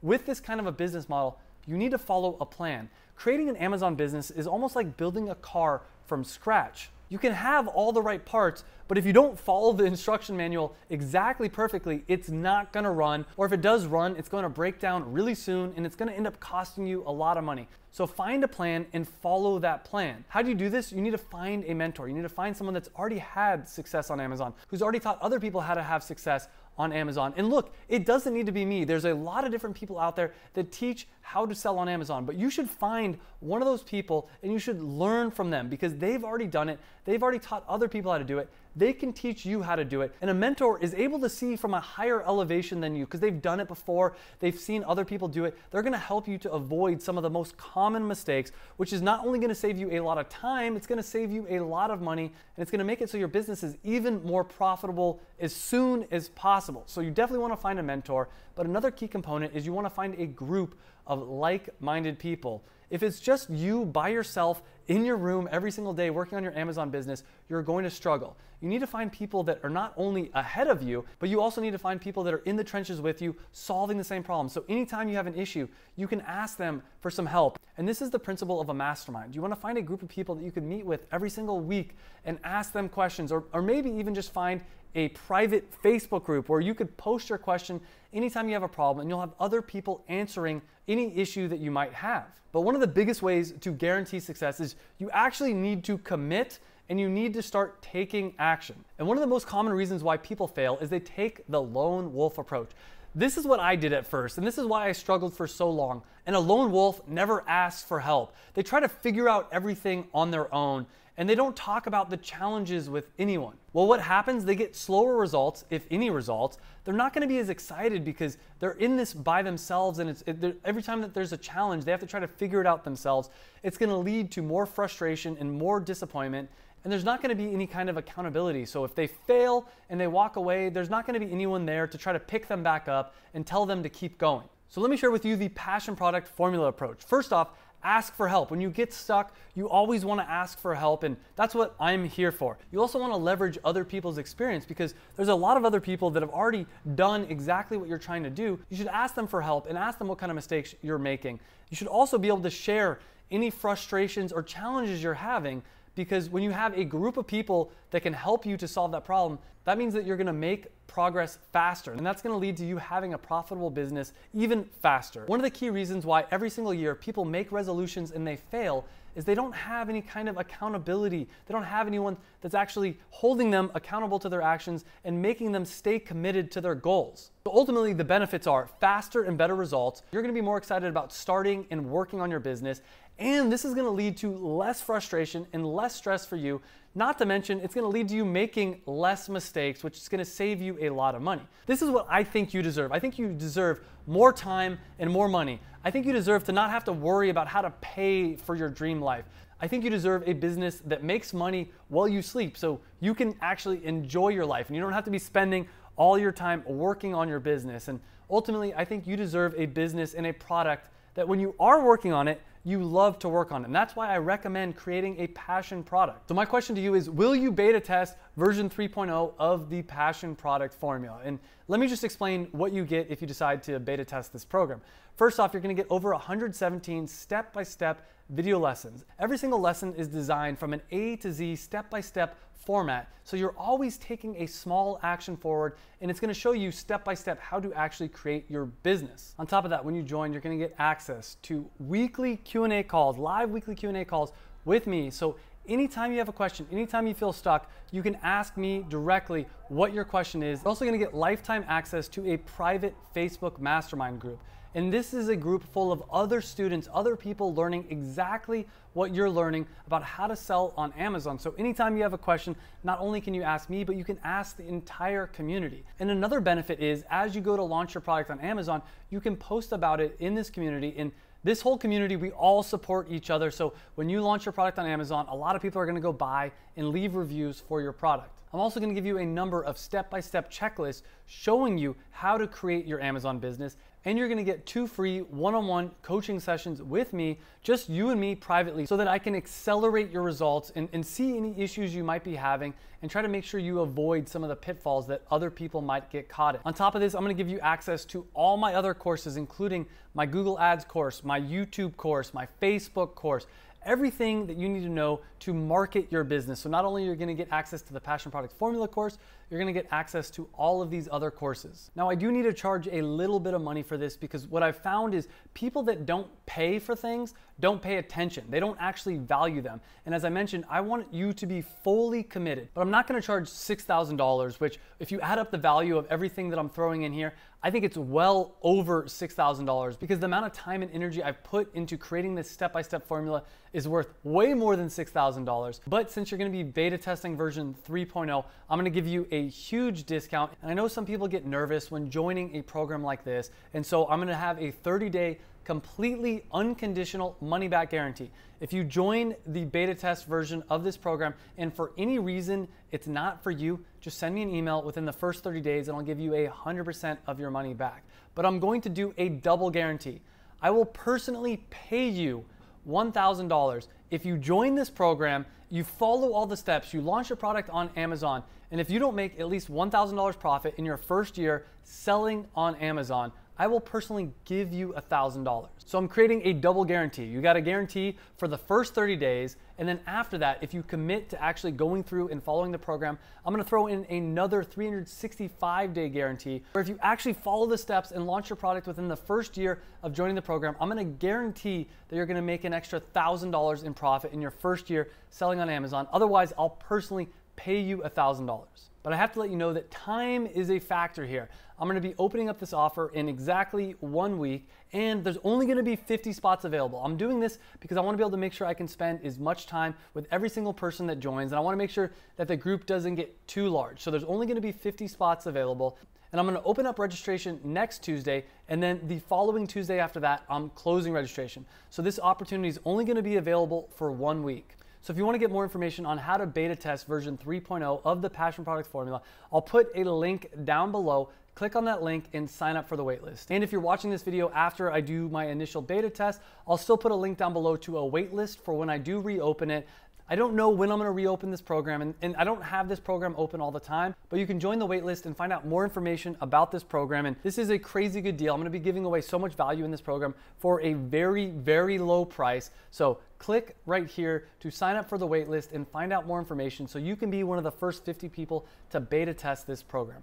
[SPEAKER 1] with this kind of a business model, you need to follow a plan. Creating an Amazon business is almost like building a car from scratch. You can have all the right parts, but if you don't follow the instruction manual exactly perfectly, it's not gonna run, or if it does run, it's gonna break down really soon and it's gonna end up costing you a lot of money. So find a plan and follow that plan. How do you do this? You need to find a mentor. You need to find someone that's already had success on Amazon, who's already taught other people how to have success on Amazon. And look, it doesn't need to be me. There's a lot of different people out there that teach how to sell on Amazon, but you should find one of those people and you should learn from them because they've already done it. They've already taught other people how to do it. They can teach you how to do it. And a mentor is able to see from a higher elevation than you because they've done it before. They've seen other people do it. They're going to help you to avoid some of the most common mistakes, which is not only going to save you a lot of time, it's going to save you a lot of money, and it's going to make it so your business is even more profitable as soon as possible. So you definitely want to find a mentor, but another key component is you want to find a group of like-minded people. If it's just you by yourself in your room every single day working on your Amazon business, you're going to struggle. You need to find people that are not only ahead of you, but you also need to find people that are in the trenches with you, solving the same problem. So anytime you have an issue, you can ask them for some help. And this is the principle of a mastermind. You want to find a group of people that you can meet with every single week and ask them questions, or maybe even just find a private Facebook group where you could post your question anytime you have a problem and you'll have other people answering any issue that you might have. But one of the biggest ways to guarantee success is you actually need to commit and you need to start taking action. And one of the most common reasons why people fail is they take the lone wolf approach. This is what I did at first, and this is why I struggled for so long. And a lone wolf never asks for help. They try to figure out everything on their own, and they don't talk about the challenges with anyone. Well, what happens? They get slower results, if any results. They're not going to be as excited because they're in this by themselves, and every time that there's a challenge, they have to try to figure it out themselves. It's going to lead to more frustration and more disappointment, and there's not going to be any kind of accountability. So if they fail and they walk away, there's not going to be anyone there to try to pick them back up and tell them to keep going. So let me share with you the passion product formula approach. First off, ask for help. When you get stuck, you always want to ask for help, and that's what I'm here for. You also want to leverage other people's experience because there's a lot of other people that have already done exactly what you're trying to do. You should ask them for help and ask them what kind of mistakes you're making. You should also be able to share any frustrations or challenges you're having, because when you have a group of people that can help you to solve that problem, that means that you're going to make progress faster, and that's going to lead to you having a profitable business even faster. One of the key reasons why every single year people make resolutions and they fail is they don't have any kind of accountability. They don't have anyone that's actually holding them accountable to their actions and making them stay committed to their goals. So ultimately, the benefits are faster and better results. You're going to be more excited about starting and working on your business, and this is going to lead to less frustration and less stress for you. Not to mention, it's going to lead to you making less mistakes, which is going to save you a lot of money. This is what I think you deserve. I think you deserve more time and more money. I think you deserve to not have to worry about how to pay for your dream life. I think you deserve a business that makes money while you sleep, so you can actually enjoy your life and you don't have to be spending all your time working on your business. And ultimately, I think you deserve a business and a product that when you are working on it, you love to work on. And that's why I recommend creating a passion product. So my question to you is, will you beta test version 3.0 of the passion product formula? And let me just explain what you get if you decide to beta test this program. First off, you're going to get over 117 step-by-step video lessons. Every single lesson is designed from an A to Z step-by-step format, so you're always taking a small action forward, and it's going to show you step by step how to actually create your business. On top of that, when you join, you're going to get access to weekly Q&A calls, live weekly Q&A calls with me. So anytime you have a question, anytime you feel stuck, you can ask me directly what your question is. You're also going to get lifetime access to a private Facebook mastermind group. And this is a group full of other students, other people learning exactly what you're learning about how to sell on Amazon. So anytime you have a question, not only can you ask me, but you can ask the entire community. And another benefit is, as you go to launch your product on Amazon, you can post about it in this community. In this whole community, we all support each other. So when you launch your product on Amazon, a lot of people are going to go buy and leave reviews for your product. I'm also going to give you a number of step-by-step checklists showing you how to create your Amazon business. And you're going to get 2 free one-on-one coaching sessions with me, just you and me privately, so that I can accelerate your results and see any issues you might be having and try to make sure you avoid some of the pitfalls that other people might get caught in. On top of this, I'm going to give you access to all my other courses, including my Google Ads course, my YouTube course, my Facebook course. everything that you need to know to market your business. So not only are you going to get access to the Passion Product Formula course, you're going to get access to all of these other courses. Now, I do need to charge a little bit of money for this because what I've found is people that don't pay for things don't pay attention. They don't actually value them. And as I mentioned, I want you to be fully committed, but I'm not going to charge $6,000, which if you add up the value of everything that I'm throwing in here, I think it's well over $6,000 because the amount of time and energy I've put into creating this step-by-step formula is worth way more than $6,000. But since you're going to be beta testing version 3.0, I'm going to give you a huge discount. And I know some people get nervous when joining a program like this. And so I'm going to have a 30-day completely unconditional money-back guarantee. If you join the beta test version of this program and for any reason it's not for you, just send me an email within the first 30 days and I'll give you 100% of your money back. But I'm going to do a double guarantee. I will personally pay you $1,000 if you join this program, you follow all the steps, you launch a product on Amazon, and if you don't make at least $1,000 profit in your first year selling on Amazon, I will personally give you $1,000. So I'm creating a double guarantee. You got a guarantee for the first 30 days, and then after that, if you commit to actually going through and following the program, I'm gonna throw in another 365-day guarantee, where if you actually follow the steps and launch your product within the first year of joining the program, I'm gonna guarantee that you're gonna make an extra $1,000 in profit in your first year selling on Amazon. Otherwise, I'll personally pay you $1,000. But I have to let you know that time is a factor here. I'm going to be opening up this offer in exactly 1 week, and there's only going to be 50 spots available. I'm doing this because I want to be able to make sure I can spend as much time with every single person that joins, and I want to make sure that the group doesn't get too large. So there's only going to be 50 spots available, and I'm going to open up registration next Tuesday, and then the following Tuesday after that, I'm closing registration. So this opportunity is only going to be available for 1 week. So if you want to get more information on how to beta test version 3.0 of the Passion Product Formula, I'll put a link down below. Click on that link and sign up for the waitlist. And if you're watching this video after I do my initial beta test, I'll still put a link down below to a waitlist for when I do reopen it. I don't know when I'm going to reopen this program, and I don't have this program open all the time, but you can join the waitlist and find out more information about this program. And this is a crazy good deal. I'm going to be giving away so much value in this program for a very, very low price. So click right here to sign up for the waitlist and find out more information so you can be one of the first 50 people to beta test this program.